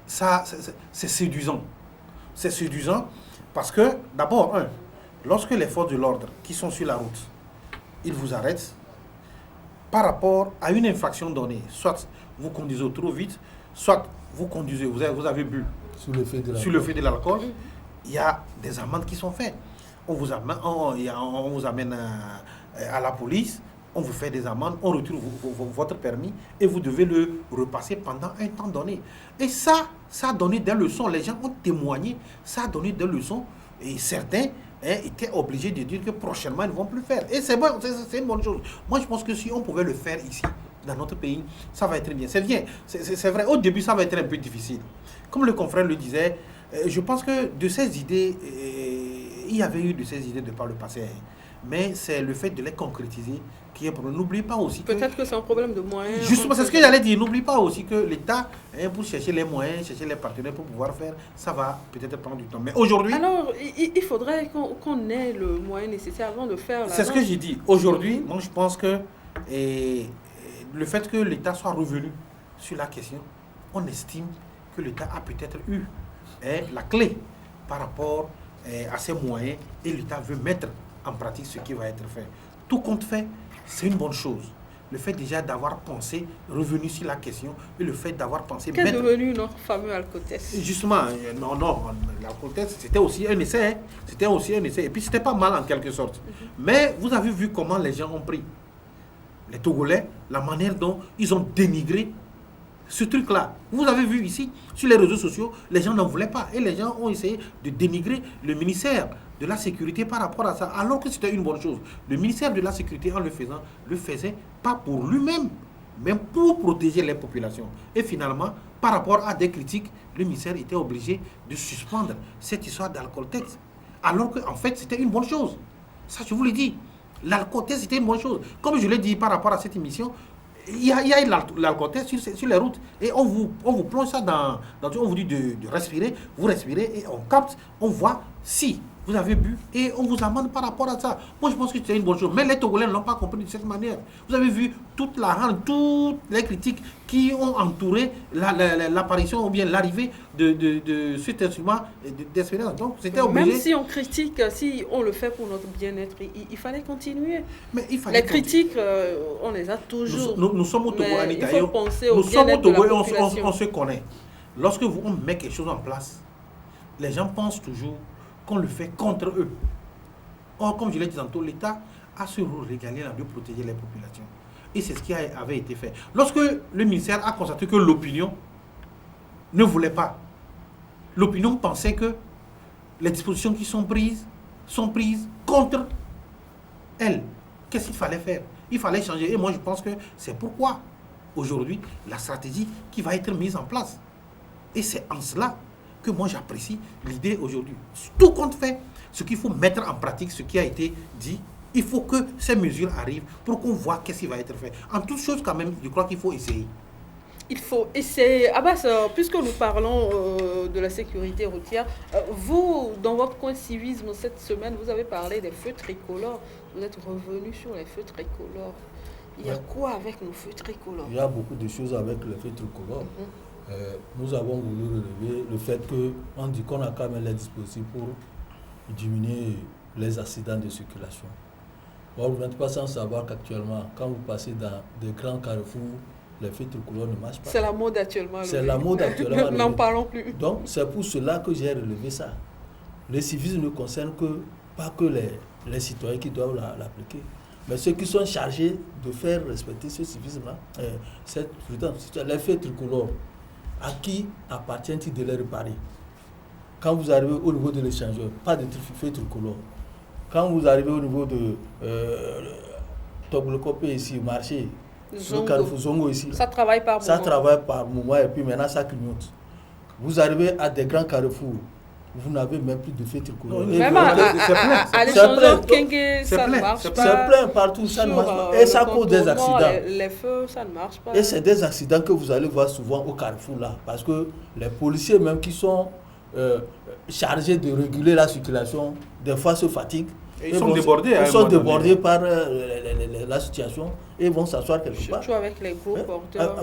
ça, c'est séduisant. C'est séduisant parce que, d'abord, lorsque les forces de l'ordre qui sont sur la route, ils vous arrêtent par rapport à une infraction donnée. Soit vous conduisez trop vite, soit vous conduisez, vous avez bu sous le fait de l'alcool. Il y a des amendes qui sont faites. On vous amène à la police, on vous fait des amendes, on retire votre permis et vous devez le repasser pendant un temps donné. Et ça a donné des leçons. Les gens ont témoigné, ça a donné des leçons. Et certains étaient obligés de dire que prochainement, ils ne vont plus faire. Et c'est bon, c'est une bonne chose. Moi, je pense que si on pouvait le faire ici, dans notre pays, ça va être bien. C'est vrai, au début, ça va être un peu difficile. Comme le confrère le disait, je pense que de ces idées, il y avait eu de ces idées de par le passé. mais c'est le fait de les concrétiser qui est problème. N'oublie pas aussi que... Peut-être que c'est un problème de moyens. Justement, c'est ce que j'allais dire. N'oublie pas aussi que l'État, pour chercher les moyens, chercher les partenaires pour pouvoir faire, ça va peut-être prendre du temps. Mais aujourd'hui... Alors, il faudrait qu'on ait le moyen nécessaire avant de faire la... C'est ce que j'ai dit. Aujourd'hui, moi, je pense que le fait que l'État soit revenu sur la question, on estime que l'État a peut-être eu la clé par rapport à ses moyens et l'État veut mettre en pratique ce qui va être fait. Tout compte fait, c'est une bonne chose. Le fait déjà d'avoir pensé, revenu sur la question, et le fait d'avoir pensé... Qu'est devenu notre fameux Alcotest? Justement, non, l'Alcotest, c'était aussi un essai. C'était aussi un essai. Et puis, c'était pas mal en quelque sorte. Mais vous avez vu comment les gens ont pris. Les Togolais, la manière dont ils ont dénigré ce truc-là. Vous avez vu ici, sur les réseaux sociaux, les gens n'en voulaient pas. Et les gens ont essayé de dénigrer le ministère de la Sécurité par rapport à ça, alors que c'était une bonne chose. Le ministère de la Sécurité, en le faisant, le faisait pas pour lui-même, mais pour protéger les populations. Et finalement, par rapport à des critiques, le ministère était obligé de suspendre cette histoire d'Alcotest. Alors qu'en fait, c'était une bonne chose. Ça, je vous l'ai dit. L'Alcotest, c'était une bonne chose. Comme je l'ai dit par rapport à cette émission, il y a l'Alcotest sur les routes et on vous plonge ça dans on vous dit de respirer, vous respirez et on capte, on voit si vous avez bu et on vous amende par rapport à ça. Moi je pense que c'est une bonne chose, mais les Togolais ne l'ont pas compris de cette manière. Vous avez vu toute la rente, toutes les critiques qui ont entouré l'apparition ou bien l'arrivée de cet instrument d'espérance. Donc c'était obligé. Même si on critique, si on le fait pour notre bien-être, il fallait continuer. Mais il fallait les critiques, on les a toujours. Nous sommes au Togo, il faut penser au nous sommes au bien-être de Togo la et population. on se connaît. Lorsque on met quelque chose en place, les gens pensent toujours qu'on le fait contre eux. Or, comme je l'ai dit tantôt, l'État a ce rôle régalien de protéger les populations. Et c'est ce qui avait été fait. Lorsque le ministère a constaté que l'opinion ne voulait pas, l'opinion pensait que les dispositions qui sont prises contre elle. Qu'est-ce qu'il fallait faire? Il fallait changer. Et moi, je pense que c'est pourquoi, aujourd'hui, la stratégie qui va être mise en place. Et c'est en cela que moi, j'apprécie l'idée aujourd'hui. Tout compte fait, ce qu'il faut mettre en pratique, ce qui a été dit, il faut que ces mesures arrivent pour qu'on voit qu'est-ce qui va être fait. En toute chose, quand même, je crois qu'il faut essayer. Il faut essayer. Abbas, puisque nous parlons de la sécurité routière, vous, dans votre coin civisme, cette semaine, vous avez parlé des feux tricolores. Vous êtes revenu sur les feux tricolores. Il y a quoi avec nos feux tricolores? Il y a beaucoup de choses avec les feux tricolores. Nous avons voulu relever le fait qu'on dit qu'on a quand même les dispositifs pour diminuer les accidents de circulation. Bon, vous n'êtes pas sans savoir qu'actuellement, quand vous passez dans des grands carrefours, les feux tricolores ne marchent pas. C'est la mode actuellement. C'est la mode actuellement. N'en parlons plus. Donc, c'est pour cela que j'ai relevé ça. Le civisme ne concerne pas que les citoyens qui doivent l'appliquer, mais ceux qui sont chargés de faire respecter ce civisme-là, les feux tricolores, à qui appartient-il de les réparer? Quand vous arrivez au niveau de l'échangeur, pas de feux tricolores. Quand vous arrivez au niveau de Toglokopé ici, marché, le carrefour Zongo ici, ça travaille par moment. Ça travaille par moment et puis maintenant ça clignote. Vous arrivez à des grands carrefours, vous n'avez même plus de feux tricolores. Même à l'échangeur Kenge, ça ne marche pas. C'est plein partout, ça ne marche pas. Et ça cause des accidents. Les feux, ça ne marche pas. Et c'est des accidents que vous allez voir souvent au carrefour là. Parce que les policiers même qui sont chargés de réguler la circulation, des fois se fatiguent. Ils sont débordés. Ils sont débordés par la situation et vont s'asseoir quelque part. Surtout avec les gros porteurs.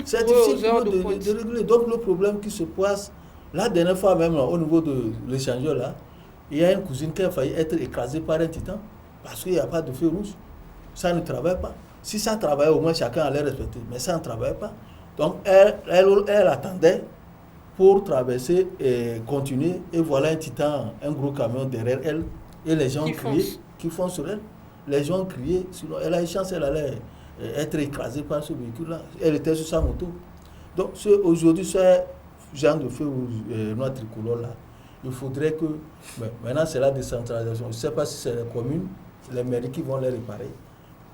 C'est difficile pour eux de réguler. Donc le problème qui se passe, la dernière fois même au niveau de l'échangeur là, il y a une cousine qui a failli être écrasée par un titan parce qu'il n'y a pas de feu rouge. Ça ne travaille pas. Si ça travaillait, au moins chacun allait respecter. Mais ça ne travaille pas. Donc elle attendait pour traverser et continuer. Et voilà un titan, un gros camion derrière elle. Et les gens qui font sur elle. Les gens criaient. Sinon, elle a une chance, elle allait être écrasée par ce véhicule-là. Elle était sur sa moto. Donc aujourd'hui, ce genre de feu noir tricolore-là, il faudrait que... Maintenant, c'est la décentralisation. Je ne sais pas si c'est les communes, les mairies qui vont les réparer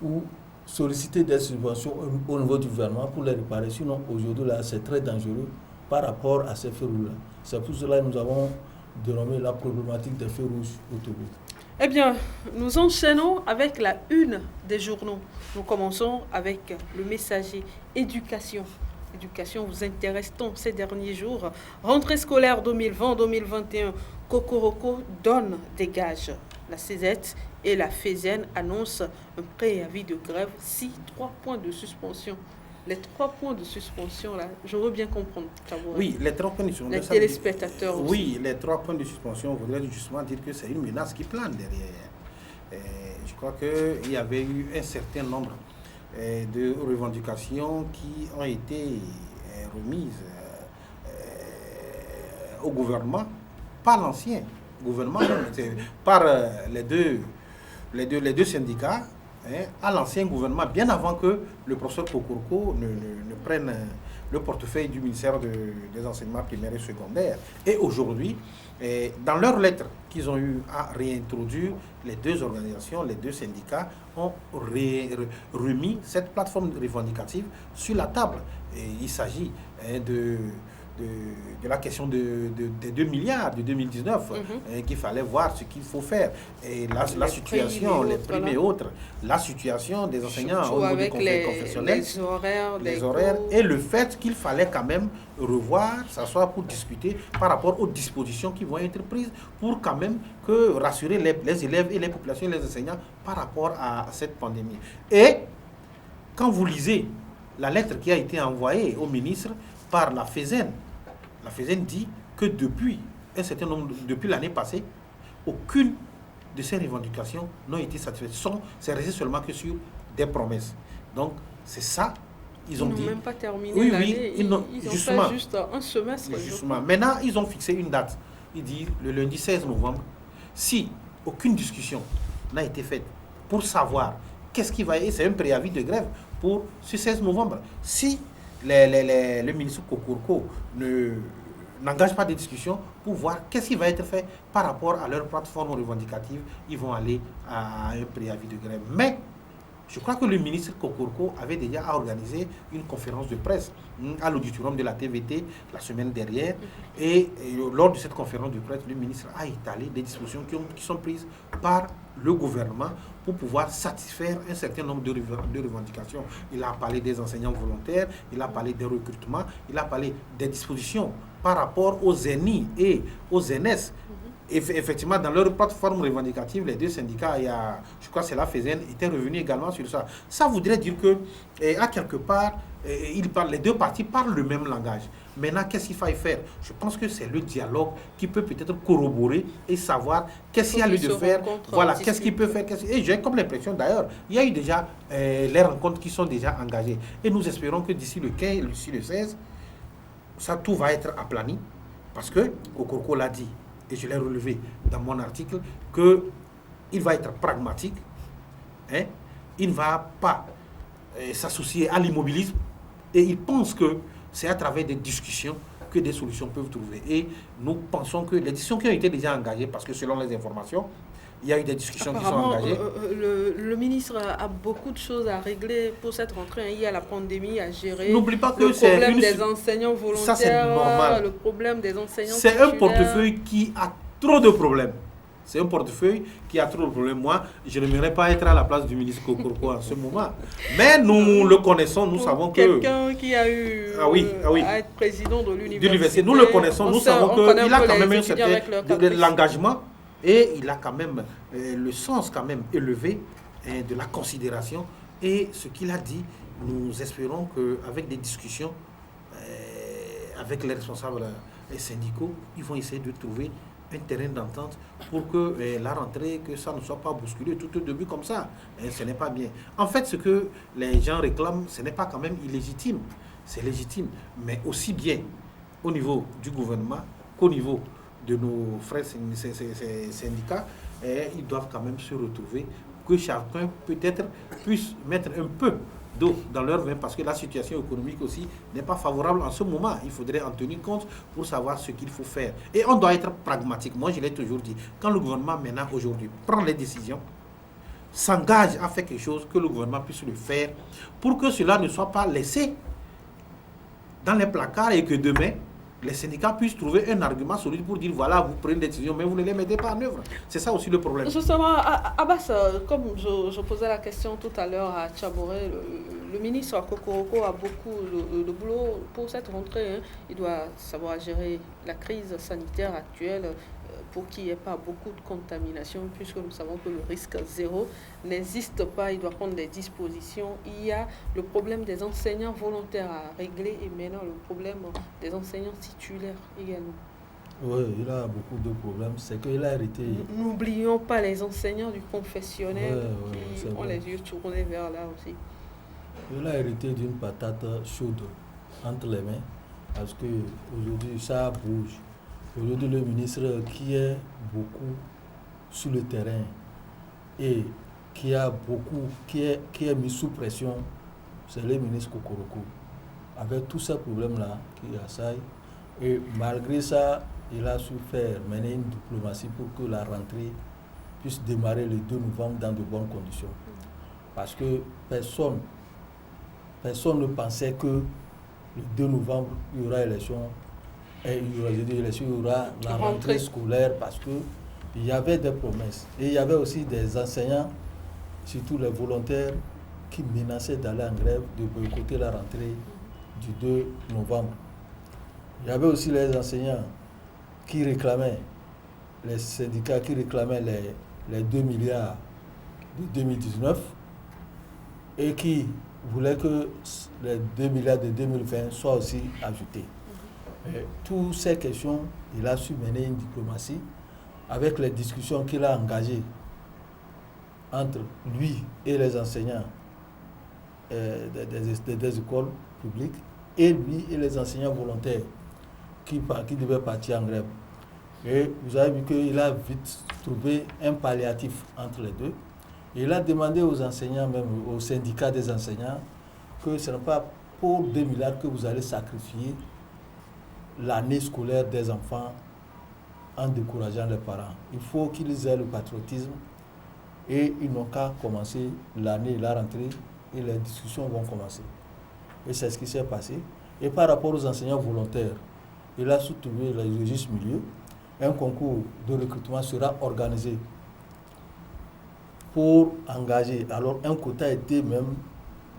ou solliciter des subventions au niveau du gouvernement pour les réparer. Sinon, aujourd'hui, là, c'est très dangereux par rapport à ces feux rouges-là. C'est pour cela que nous avons dénommé la problématique des feux rouges au Togo. Eh bien, nous enchaînons avec la une des journaux. Nous commençons avec le messager éducation. Éducation vous intéresse tant ces derniers jours. Rentrée scolaire 2020-2021, Cocoroco donne des gages. La CZ et la FESEN annoncent un préavis de grève, 3 points de suspension. Les 3 points de suspension, là, je veux bien comprendre. Oui, les 3 points de suspension. Les téléspectateurs aussi. Oui, les 3 points de suspension voudraient justement dire que c'est une menace qui plane derrière. Je crois qu'il y avait eu un certain nombre de revendications qui ont été remises au gouvernement, par l'ancien gouvernement, par les deux syndicats, à l'ancien gouvernement, bien avant que le professeur Cocoroco ne prenne le portefeuille du ministère des enseignements primaires et secondaires. Et aujourd'hui, dans leurs lettres qu'ils ont eu à réintroduire, les deux organisations, les deux syndicats ont remis cette plateforme revendicative sur la table. Et il s'agit de la question des 2 milliards de 2019, qu'il fallait voir ce qu'il faut faire. Et la situation, les primes et autres, la situation des enseignants surtout au niveau du conseil confessionnel, les horaires, et le fait qu'il fallait quand même revoir, s'asseoir pour discuter par rapport aux dispositions qui vont être prises pour quand même rassurer les élèves et les populations et les enseignants par rapport à cette pandémie. Et quand vous lisez la lettre qui a été envoyée au ministre par la FESEN dit que depuis l'année passée, aucune de ces revendications n'a été satisfaite. C'est resté seulement que sur des promesses. Donc, c'est ça. Ils n'ont dit, même pas terminé l'année. Ils ont fait juste un semestre. Justement. Maintenant, ils ont fixé une date. Ils disent le lundi 16 novembre, si aucune discussion n'a été faite pour savoir qu'est-ce qui va y avoir, c'est un préavis de grève pour ce 16 novembre. Si le ministre Cocoroco n'engage pas de discussion pour voir qu'est-ce qui va être fait par rapport à leur plateforme revendicative, ils vont aller à un préavis de grève. Mais je crois que le ministre Cocoroco avait déjà organisé une conférence de presse à l'auditorium de la TVT la semaine dernière. Et lors de cette conférence de presse, le ministre a étalé des dispositions qui sont prises par le gouvernement pour pouvoir satisfaire un certain nombre de revendications. Il a parlé des enseignants volontaires, il a parlé des recrutements, il a parlé des dispositions par rapport aux ENI et aux ENS. Effectivement, dans leur plateforme revendicative, les deux syndicats, je crois que c'est la FESEN, étaient revenus également sur ça. Ça voudrait dire que, à quelque part, les deux parties parlent le même langage. Maintenant, qu'est-ce qu'il faille faire? Je pense que c'est le dialogue qui peut peut-être corroborer et savoir qu'est-ce qu'il y a lieu de faire. Voilà, qu'est-ce qu'il peut faire. Et j'ai comme l'impression d'ailleurs, il y a eu déjà les rencontres qui sont déjà engagées. Et nous espérons que d'ici le 15, d'ici le 16, ça tout va être aplani. Parce que Cocoroco l'a dit, et je l'ai relevé dans mon article, qu'il va être pragmatique. Il ne va pas s'associer à l'immobilisme. Et il pense que c'est à travers des discussions que des solutions peuvent trouver. Et nous pensons que les discussions qui ont été déjà engagées, parce que selon les informations, il y a eu des discussions qui sont engagées. Le ministre a beaucoup de choses à régler pour cette rentrée. Il y a la pandémie à gérer. N'oublie pas que le problème des enseignants volontaires. Ça, c'est normal. Le problème des enseignants c'est un portefeuille qui a trop de problèmes. C'est un portefeuille qui a trop de problèmes. Moi, je n'aimerais pas être à la place du ministre Cocoroco en ce moment. Mais nous le connaissons, nous savons que... Quelqu'un qui a eu à être président de l'université. Nous le connaissons, nous savons qu'il a quand même un certain l'engagement et il a quand même le sens quand même élevé de la considération. Et ce qu'il a dit, nous espérons qu'avec des discussions avec les responsables syndicaux, ils vont essayer de trouver un terrain d'entente pour que la rentrée, que ça ne soit pas bousculé tout au début comme ça. Ce n'est pas bien. En fait, ce que les gens réclament, ce n'est pas quand même illégitime. C'est légitime. Mais aussi bien au niveau du gouvernement qu'au niveau de nos frères syndicats, ils doivent quand même se retrouver, que chacun peut-être puisse mettre un peu d'eau dans leur vin, parce que la situation économique aussi n'est pas favorable en ce moment. Il faudrait en tenir compte pour savoir ce qu'il faut faire. Et on doit être pragmatique. Moi, je l'ai toujours dit. Quand le gouvernement, maintenant, aujourd'hui, prend les décisions, s'engage à faire quelque chose, que le gouvernement puisse le faire, pour que cela ne soit pas laissé dans les placards et que demain, les syndicats puissent trouver un argument solide pour dire voilà, vous prenez des décisions, mais vous ne les mettez pas en œuvre. C'est ça aussi le problème. Justement, Abbas, comme je posais la question tout à l'heure à Tchaboré, le ministre Kokoroko a beaucoup de boulot pour cette rentrée. Hein. Il doit savoir gérer la crise sanitaire actuelle pour qu'il n'y ait pas beaucoup de contamination, puisque nous savons que le risque zéro n'existe pas. Il doit prendre des dispositions. Il y a le problème des enseignants volontaires à régler et maintenant le problème des enseignants titulaires également. Oui, il a beaucoup de problèmes. C'est qu'il a hérité. N'oublions pas les enseignants du confessionnel qui ont vrai. les yeux tournés vers là aussi. Il a hérité d'une patate chaude entre les mains parce qu'aujourd'hui, ça bouge. Aujourd'hui, le ministre qui est beaucoup sur le terrain et qui est mis sous pression, c'est le ministre Kokoroko. Avec tous ces problèmes-là qui assaillent, et malgré ça, il a su mener une diplomatie pour que la rentrée puisse démarrer le 2 novembre dans de bonnes conditions. Parce que personne ne pensait que le 2 novembre, il y aura élection. Et il y aura la rentrée scolaire parce qu'il y avait des promesses. Et il y avait aussi des enseignants, surtout les volontaires, qui menaçaient d'aller en grève, de boycotter la rentrée du 2 novembre. Il y avait aussi les enseignants qui réclamaient, les syndicats qui réclamaient les 2 milliards de 2019 et qui voulaient que les 2 milliards de 2020 soient aussi ajoutés. Et toutes ces questions, il a su mener une diplomatie avec les discussions qu'il a engagées entre lui et les enseignants des écoles publiques et lui et les enseignants volontaires qui devaient partir en grève. Et vous avez vu qu'il a vite trouvé un palliatif entre les deux. Et il a demandé aux enseignants, même au syndicat des enseignants, que ce n'est pas pour 2 milliards que vous allez sacrifier l'année scolaire des enfants en décourageant les parents. Il faut qu'ils aient le patriotisme et ils n'ont qu'à commencer l'année, la rentrée et les discussions vont commencer. Et c'est ce qui s'est passé. Et par rapport aux enseignants volontaires, il a soutenu le juste milieu. Un concours de recrutement sera organisé pour engager. Alors un quota a été même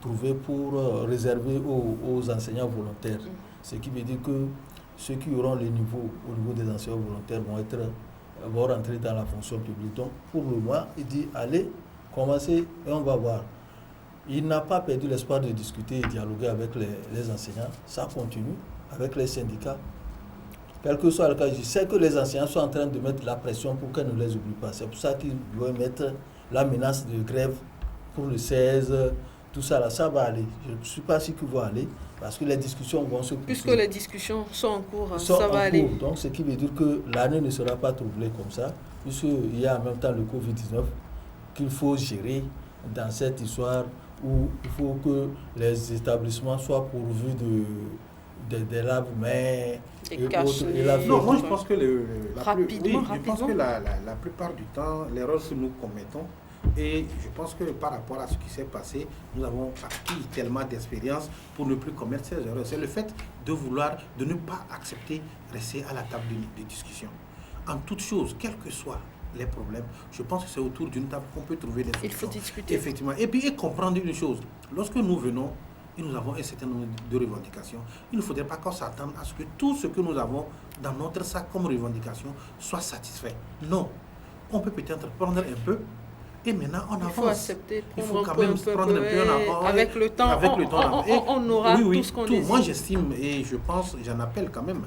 trouvé pour réserver aux enseignants volontaires. Ce qui veut dire que ceux qui auront le niveau au niveau des enseignants volontaires vont rentrer dans la fonction publique. Donc pour le mois, il dit allez, commencez et on va voir. Il n'a pas perdu l'espoir de discuter et dialoguer avec les enseignants. Ça continue avec les syndicats. Quel que soit le cas, je sais que les enseignants sont en train de mettre la pression pour qu'ils ne les oublient pas. C'est pour ça qu'ils doivent mettre la menace de grève pour le 16, tout ça là, ça va aller. Je ne suis pas sûr qu'ils vont aller parce que les discussions vont se poursuivre. Puisque les discussions sont en cours, ça va aller. Donc ce qui veut dire que l'année ne sera pas troublée comme ça, puisqu'il y a en même temps le Covid-19 qu'il faut gérer dans cette histoire où il faut que les établissements soient pourvus de lave-mains et autres. Non, moi je pense que rapidement. La plupart du temps, l'erreur que nous commettons, et je pense que par rapport à ce qui s'est passé, nous avons acquis tellement d'expérience pour ne plus commettre ces erreurs. C'est le fait de ne pas accepter rester à la table de discussion. En toute chose, quels que soient les problèmes, je pense que c'est autour d'une table qu'on peut trouver des solutions. Il faut discuter. Effectivement. Et puis comprendre une chose, lorsque nous venons et nous avons un certain nombre de revendications, il ne faudrait pas qu'on s'attende à ce que tout ce que nous avons dans notre sac comme revendication soit satisfait. Non. On peut peut-être prendre un peu et maintenant on avance. Il faut accepter, il faut quand même prendre un peu en avant. Avec le temps, on aura tout ce qu'on désire. Moi j'estime et je pense, j'en appelle quand même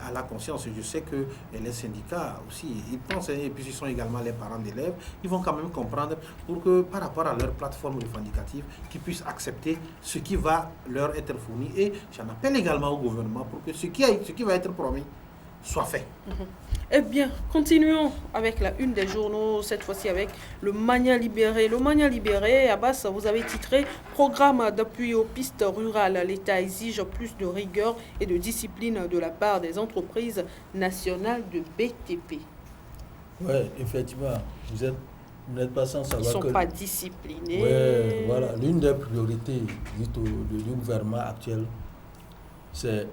à la conscience. Je sais que les syndicats aussi, ils pensent, et puis ils sont également les parents d'élèves, ils vont quand même comprendre pour que par rapport à leur plateforme revendicative, qu'ils puissent accepter ce qui va leur être fourni. Et j'en appelle également au gouvernement pour que ce qui va être promis soit fait. Eh bien, continuons avec la une des journaux, cette fois-ci avec le Mania Libéré. Le Mania Libéré, Abbas, vous avez titré « Programme d'appui aux pistes rurales. L'État exige plus de rigueur et de discipline de la part des entreprises nationales de BTP ». Oui, effectivement, vous n'êtes pas sans savoir que... Ils ne sont pas disciplinés. Oui, voilà. L'une des priorités du gouvernement actuel, c'est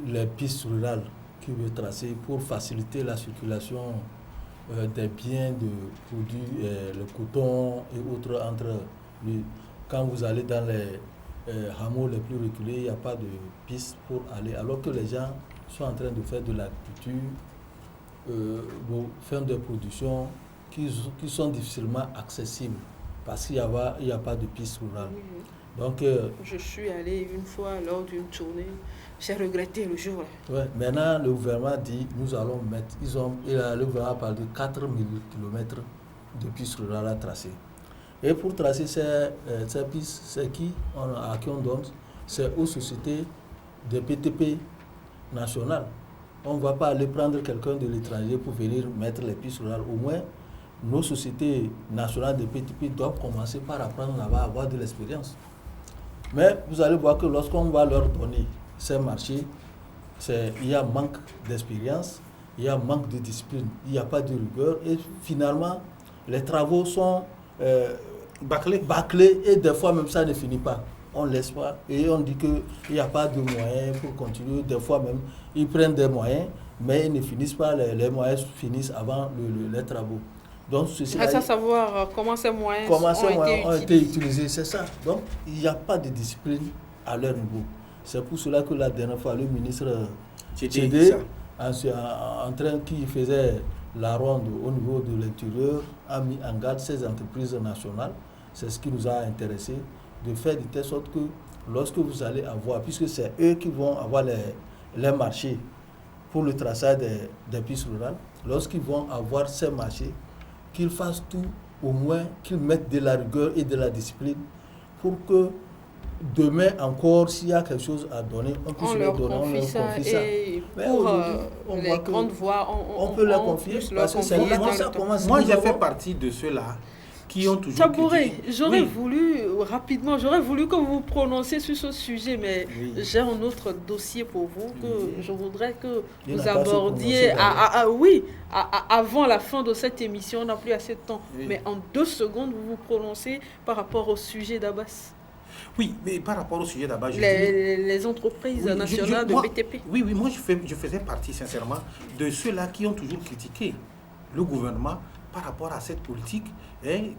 les pistes rurales qui veut tracer pour faciliter la circulation des biens de produits, le coton et autres entre les... Quand vous allez dans les hameaux les plus reculés, il n'y a pas de piste pour aller, alors que les gens sont en train de faire de l'agriculture, faire des productions qui sont difficilement accessibles parce qu'il n'y a pas de piste rurale. Oui. Donc, je suis allé une fois lors d'une tournée, j'ai regretté le jour. Ouais, maintenant, le gouvernement dit nous allons mettre, le gouvernement a parlé de 4000 km de pistes rurales à tracer. Et pour tracer ces pistes, c'est à qui on donne? C'est aux sociétés de PTP nationales. On ne va pas aller prendre quelqu'un de l'étranger pour venir mettre les pistes rurales. Au moins, nos sociétés nationales de PTP doivent commencer par apprendre à avoir de l'expérience. Mais vous allez voir que lorsqu'on va leur donner ces marchés, il y a manque d'expérience, il y a manque de discipline, il n'y a pas de rigueur et finalement les travaux sont bâclés et des fois même ça ne finit pas. On ne laisse pas et on dit qu'il n'y a pas de moyens pour continuer. Des fois même ils prennent des moyens mais ils ne finissent pas, les moyens finissent avant les travaux. Donc, reste à savoir comment ces moyens ont été utilisés, c'est ça. Donc, il n'y a pas de discipline à leur niveau. C'est pour cela que la dernière fois, le ministre Tchédé, qui faisait la ronde au niveau de l'intérieur, a mis en garde ces entreprises nationales. C'est ce qui nous a intéressés, de faire de telle sorte que lorsque vous allez avoir, puisque c'est eux qui vont avoir les marchés pour le traçage des pistes rurales, lorsqu'ils vont avoir ces marchés, qu'ils fassent tout, au moins qu'ils mettent de la rigueur et de la discipline pour que demain encore, s'il y a quelque chose à donner, on puisse leur donner, on leur confie ça. Et pour les grandes voies, on peut leur confier. Parce que c'est moi, j'ai fait partie de ceux-là qui ont toujours Tchabouré, j'aurais voulu que vous prononciez sur ce sujet, mais j'ai un autre dossier pour vous que je voudrais que vous abordiez avant la fin de cette émission. On n'a plus assez de temps, mais en 2 secondes, vous vous prononcez par rapport au sujet d'Abbas. Oui, mais par rapport au sujet d'Abbas, les entreprises nationales de BTP. Oui, moi je faisais partie sincèrement de ceux-là qui ont toujours critiqué le gouvernement par rapport à cette politique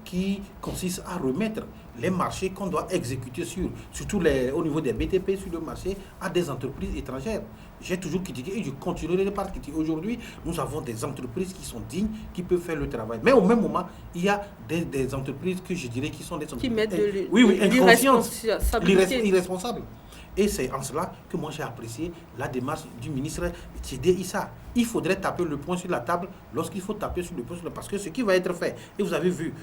qui consiste à remettre les marchés qu'on doit exécuter surtout au niveau des BTP sur le marché à des entreprises étrangères. J'ai toujours critiqué et je continuerai par critiquer. Aujourd'hui, nous avons des entreprises qui sont dignes, qui peuvent faire le travail. Mais au même moment, il y a des entreprises que je dirais qui sont des entreprises qui mettent irresponsables. Et c'est en cela que moi j'ai apprécié la démarche du ministre Tchédé Issa. Il faudrait taper le poing sur la table lorsqu'il faut taper sur le poing sur la table. Parce que ce qui va être fait, et vous avez vu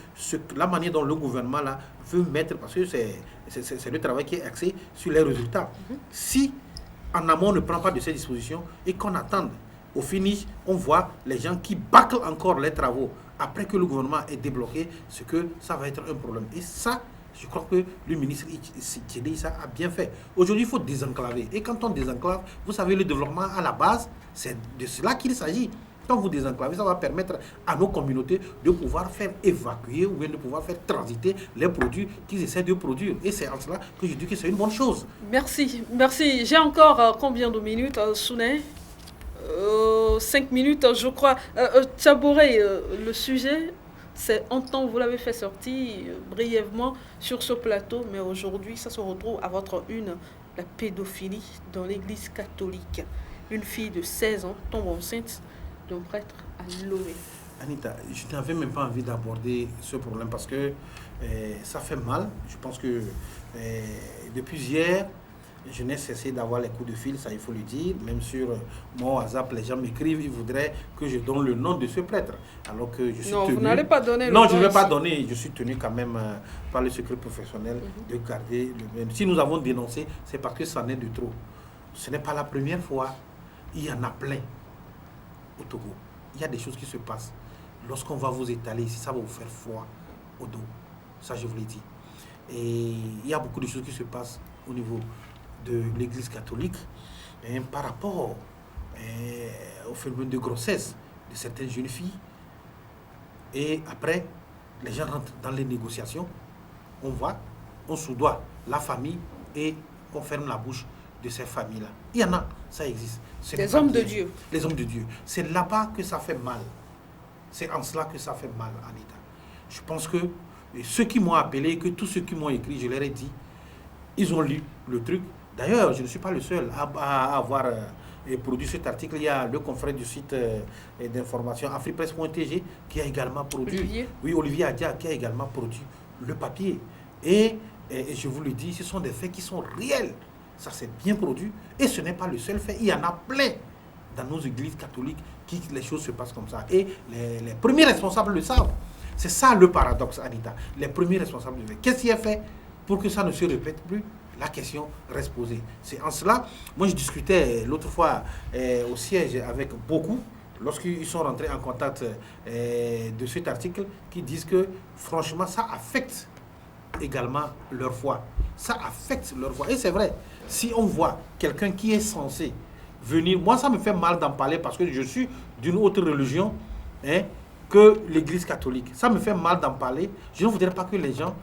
la manière dont le gouvernement là, veut mettre, parce que c'est le travail qui est axé sur les résultats. Si en amont on ne prend pas de ces dispositions et qu'on attend au finish, on voit les gens qui bâclent encore les travaux après que le gouvernement est débloqué, c'est que ça va être un problème. Et ça, je crois que le ministre Tchédé Issa a bien fait. Aujourd'hui, il faut désenclaver. Et quand on désenclave, vous savez, le développement à la base, c'est de cela qu'il s'agit. Quand vous désenclavez, ça va permettre à nos communautés de pouvoir faire évacuer ou bien de pouvoir faire transiter les produits qu'ils essaient de produire. Et c'est en cela que je dis que c'est une bonne chose. Merci. J'ai encore combien de minutes, Souné 5 minutes, je crois. Tchabouré, le sujet... C'est un temps, vous l'avez fait sortir brièvement sur ce plateau, mais aujourd'hui, ça se retrouve à votre une, la pédophilie dans l'église catholique. Une fille de 16 ans tombe enceinte d'un prêtre à Lomé. Anita, je n'avais même pas envie d'aborder ce problème parce que ça fait mal. Je pense que depuis hier, je n'ai cessé d'avoir les coups de fil, ça il faut le dire. Même sur mon WhatsApp, les gens m'écrivent, ils voudraient que je donne le nom de ce prêtre. Alors que je suis tenu... vous n'allez pas donner le nom. Non, je ne vais pas donner. Je suis tenu quand même par le secret professionnel de garder le même. Si nous avons dénoncé, c'est parce que ça n'est de trop. Ce n'est pas la première fois. Il y en a plein au Togo. Il y a des choses qui se passent. Lorsqu'on va vous étaler ici, ça va vous faire froid au dos. Ça, je vous l'ai dit. Et il y a beaucoup de choses qui se passent au niveau de l'église catholique par rapport au phénomène de grossesse de certaines jeunes filles. Et après, les gens rentrent dans les négociations. On soudoie la famille et on ferme la bouche de ces familles-là. Il y en a, ça existe. Des hommes de Dieu. Les hommes de Dieu. C'est là-bas que ça fait mal. C'est en cela que ça fait mal, Anita. Je pense que ceux qui m'ont appelé, que tous ceux qui m'ont écrit, je leur ai dit, ils ont lu le truc. D'ailleurs, je ne suis pas le seul à avoir produit cet article. Il y a le confrère du site d'information afripresse.tg qui a également produit. Olivier. Oui, Olivier Adia qui a également produit le papier. Et je vous le dis, ce sont des faits qui sont réels. Ça s'est bien produit. Et ce n'est pas le seul fait. Il y en a plein dans nos églises catholiques qui les choses se passent comme ça. Et les premiers responsables le savent. C'est ça le paradoxe, Anita. Les premiers responsables le savent. Qu'est-ce qui est fait pour que ça ne se répète plus? La question reste posée. C'est en cela, moi je discutais l'autre fois au siège avec beaucoup, lorsqu'ils sont rentrés en contact de cet article, qui disent que franchement ça affecte également leur foi. Ça affecte leur foi. Et c'est vrai, si on voit quelqu'un qui est censé venir, moi ça me fait mal d'en parler parce que je suis d'une autre religion que l'Église catholique. Ça me fait mal d'en parler. Je ne voudrais pas que les gens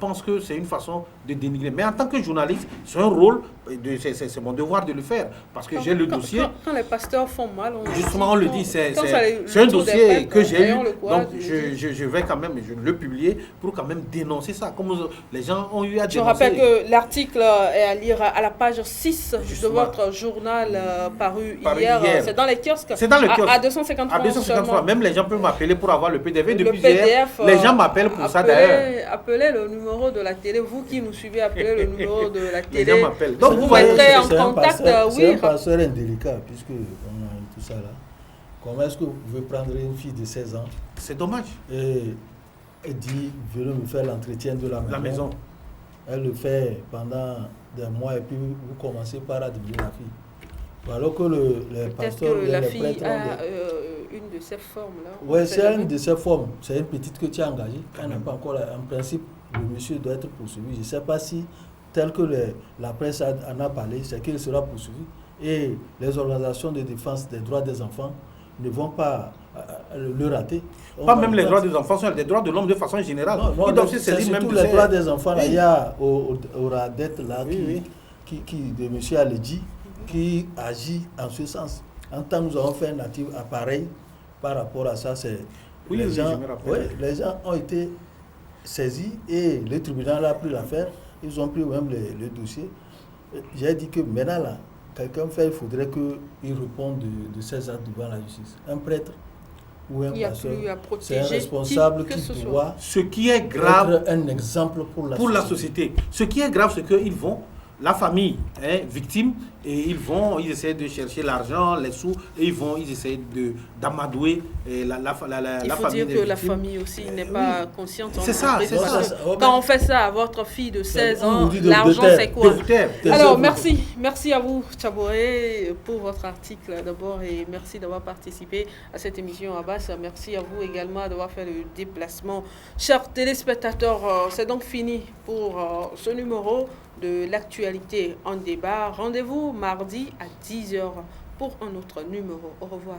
pensent que c'est une façon de dénigrer. Mais en tant que journaliste, c'est un rôle, c'est mon devoir de le faire. Parce que j'ai le dossier. Quand les pasteurs font mal, justement, on le dit, c'est un dossier que j'ai eu. Donc, je vais quand même le publier pour quand même dénoncer ça. Comme les gens ont eu à dénoncer. Je rappelle que l'article est à lire à la page 6 de votre journal paru hier. C'est dans les kiosques. C'est dans le kiosque. À 250 francs. À 250 francs. Même les gens peuvent m'appeler pour avoir le PDF depuis hier. Les gens m'appellent pour ça d'ailleurs. Appelez le numéro de la télé. Vous qui nous suivez, appelez le numéro de la télé. Les gens m'appellent. Donc vous mettrez en contact. C'est un pasteur indélicat, puisque on a tout ça là. Comment est-ce que vous pouvez prendre une fille de 16 ans C'est dommage. Et dire, venez me faire l'entretien de la maison. Elle le fait pendant des mois et puis vous commencez par admirer la fille. Alors que le pasteur, que la fille a une de ces formes-là. Oui, c'est une de ces formes. C'est une petite que tu as engagée. Elle n'a pas encore, en principe, le monsieur doit être poursuivi. Je ne sais pas si, tel que la presse en a parlé, c'est qu'il sera poursuivi. Et les organisations de défense des droits des enfants ne vont pas le rater. Pas même les droits des enfants, c'est les droits de l'homme de façon générale. Ils doivent se saisir même les droits des enfants. Là, il y a Oradet là, de monsieur Aledji, qui agit en ce sens. En tant que nous avons fait un appareil par rapport à ça, c'est les gens ont été saisis et le tribunal a pris l'affaire. Ils ont pris même le dossier. J'ai dit que maintenant, là, quelqu'un fait, il faudrait qu'il réponde de ses actes devant la justice. Un prêtre ou un pasteur, c'est un responsable qui doit ce qui est grave, être un exemple pour la société. Ce qui est grave, c'est qu'ils vont, la famille est victime, et ils essaient de chercher l'argent, les sous, et ils essaient d'amadouer la famille. Il faut dire que la famille aussi n'est pas consciente. C'est ça. Quand on fait ça à votre fille de 16 ans, l'argent c'est quoi? Alors merci à vous Tchabouré pour votre article d'abord et merci d'avoir participé à cette émission Abbas. Merci à vous également d'avoir fait le déplacement. Chers téléspectateurs, c'est donc fini pour ce numéro de l'actualité en débat. Rendez-vous mardi à 10h pour un autre numéro. Au revoir.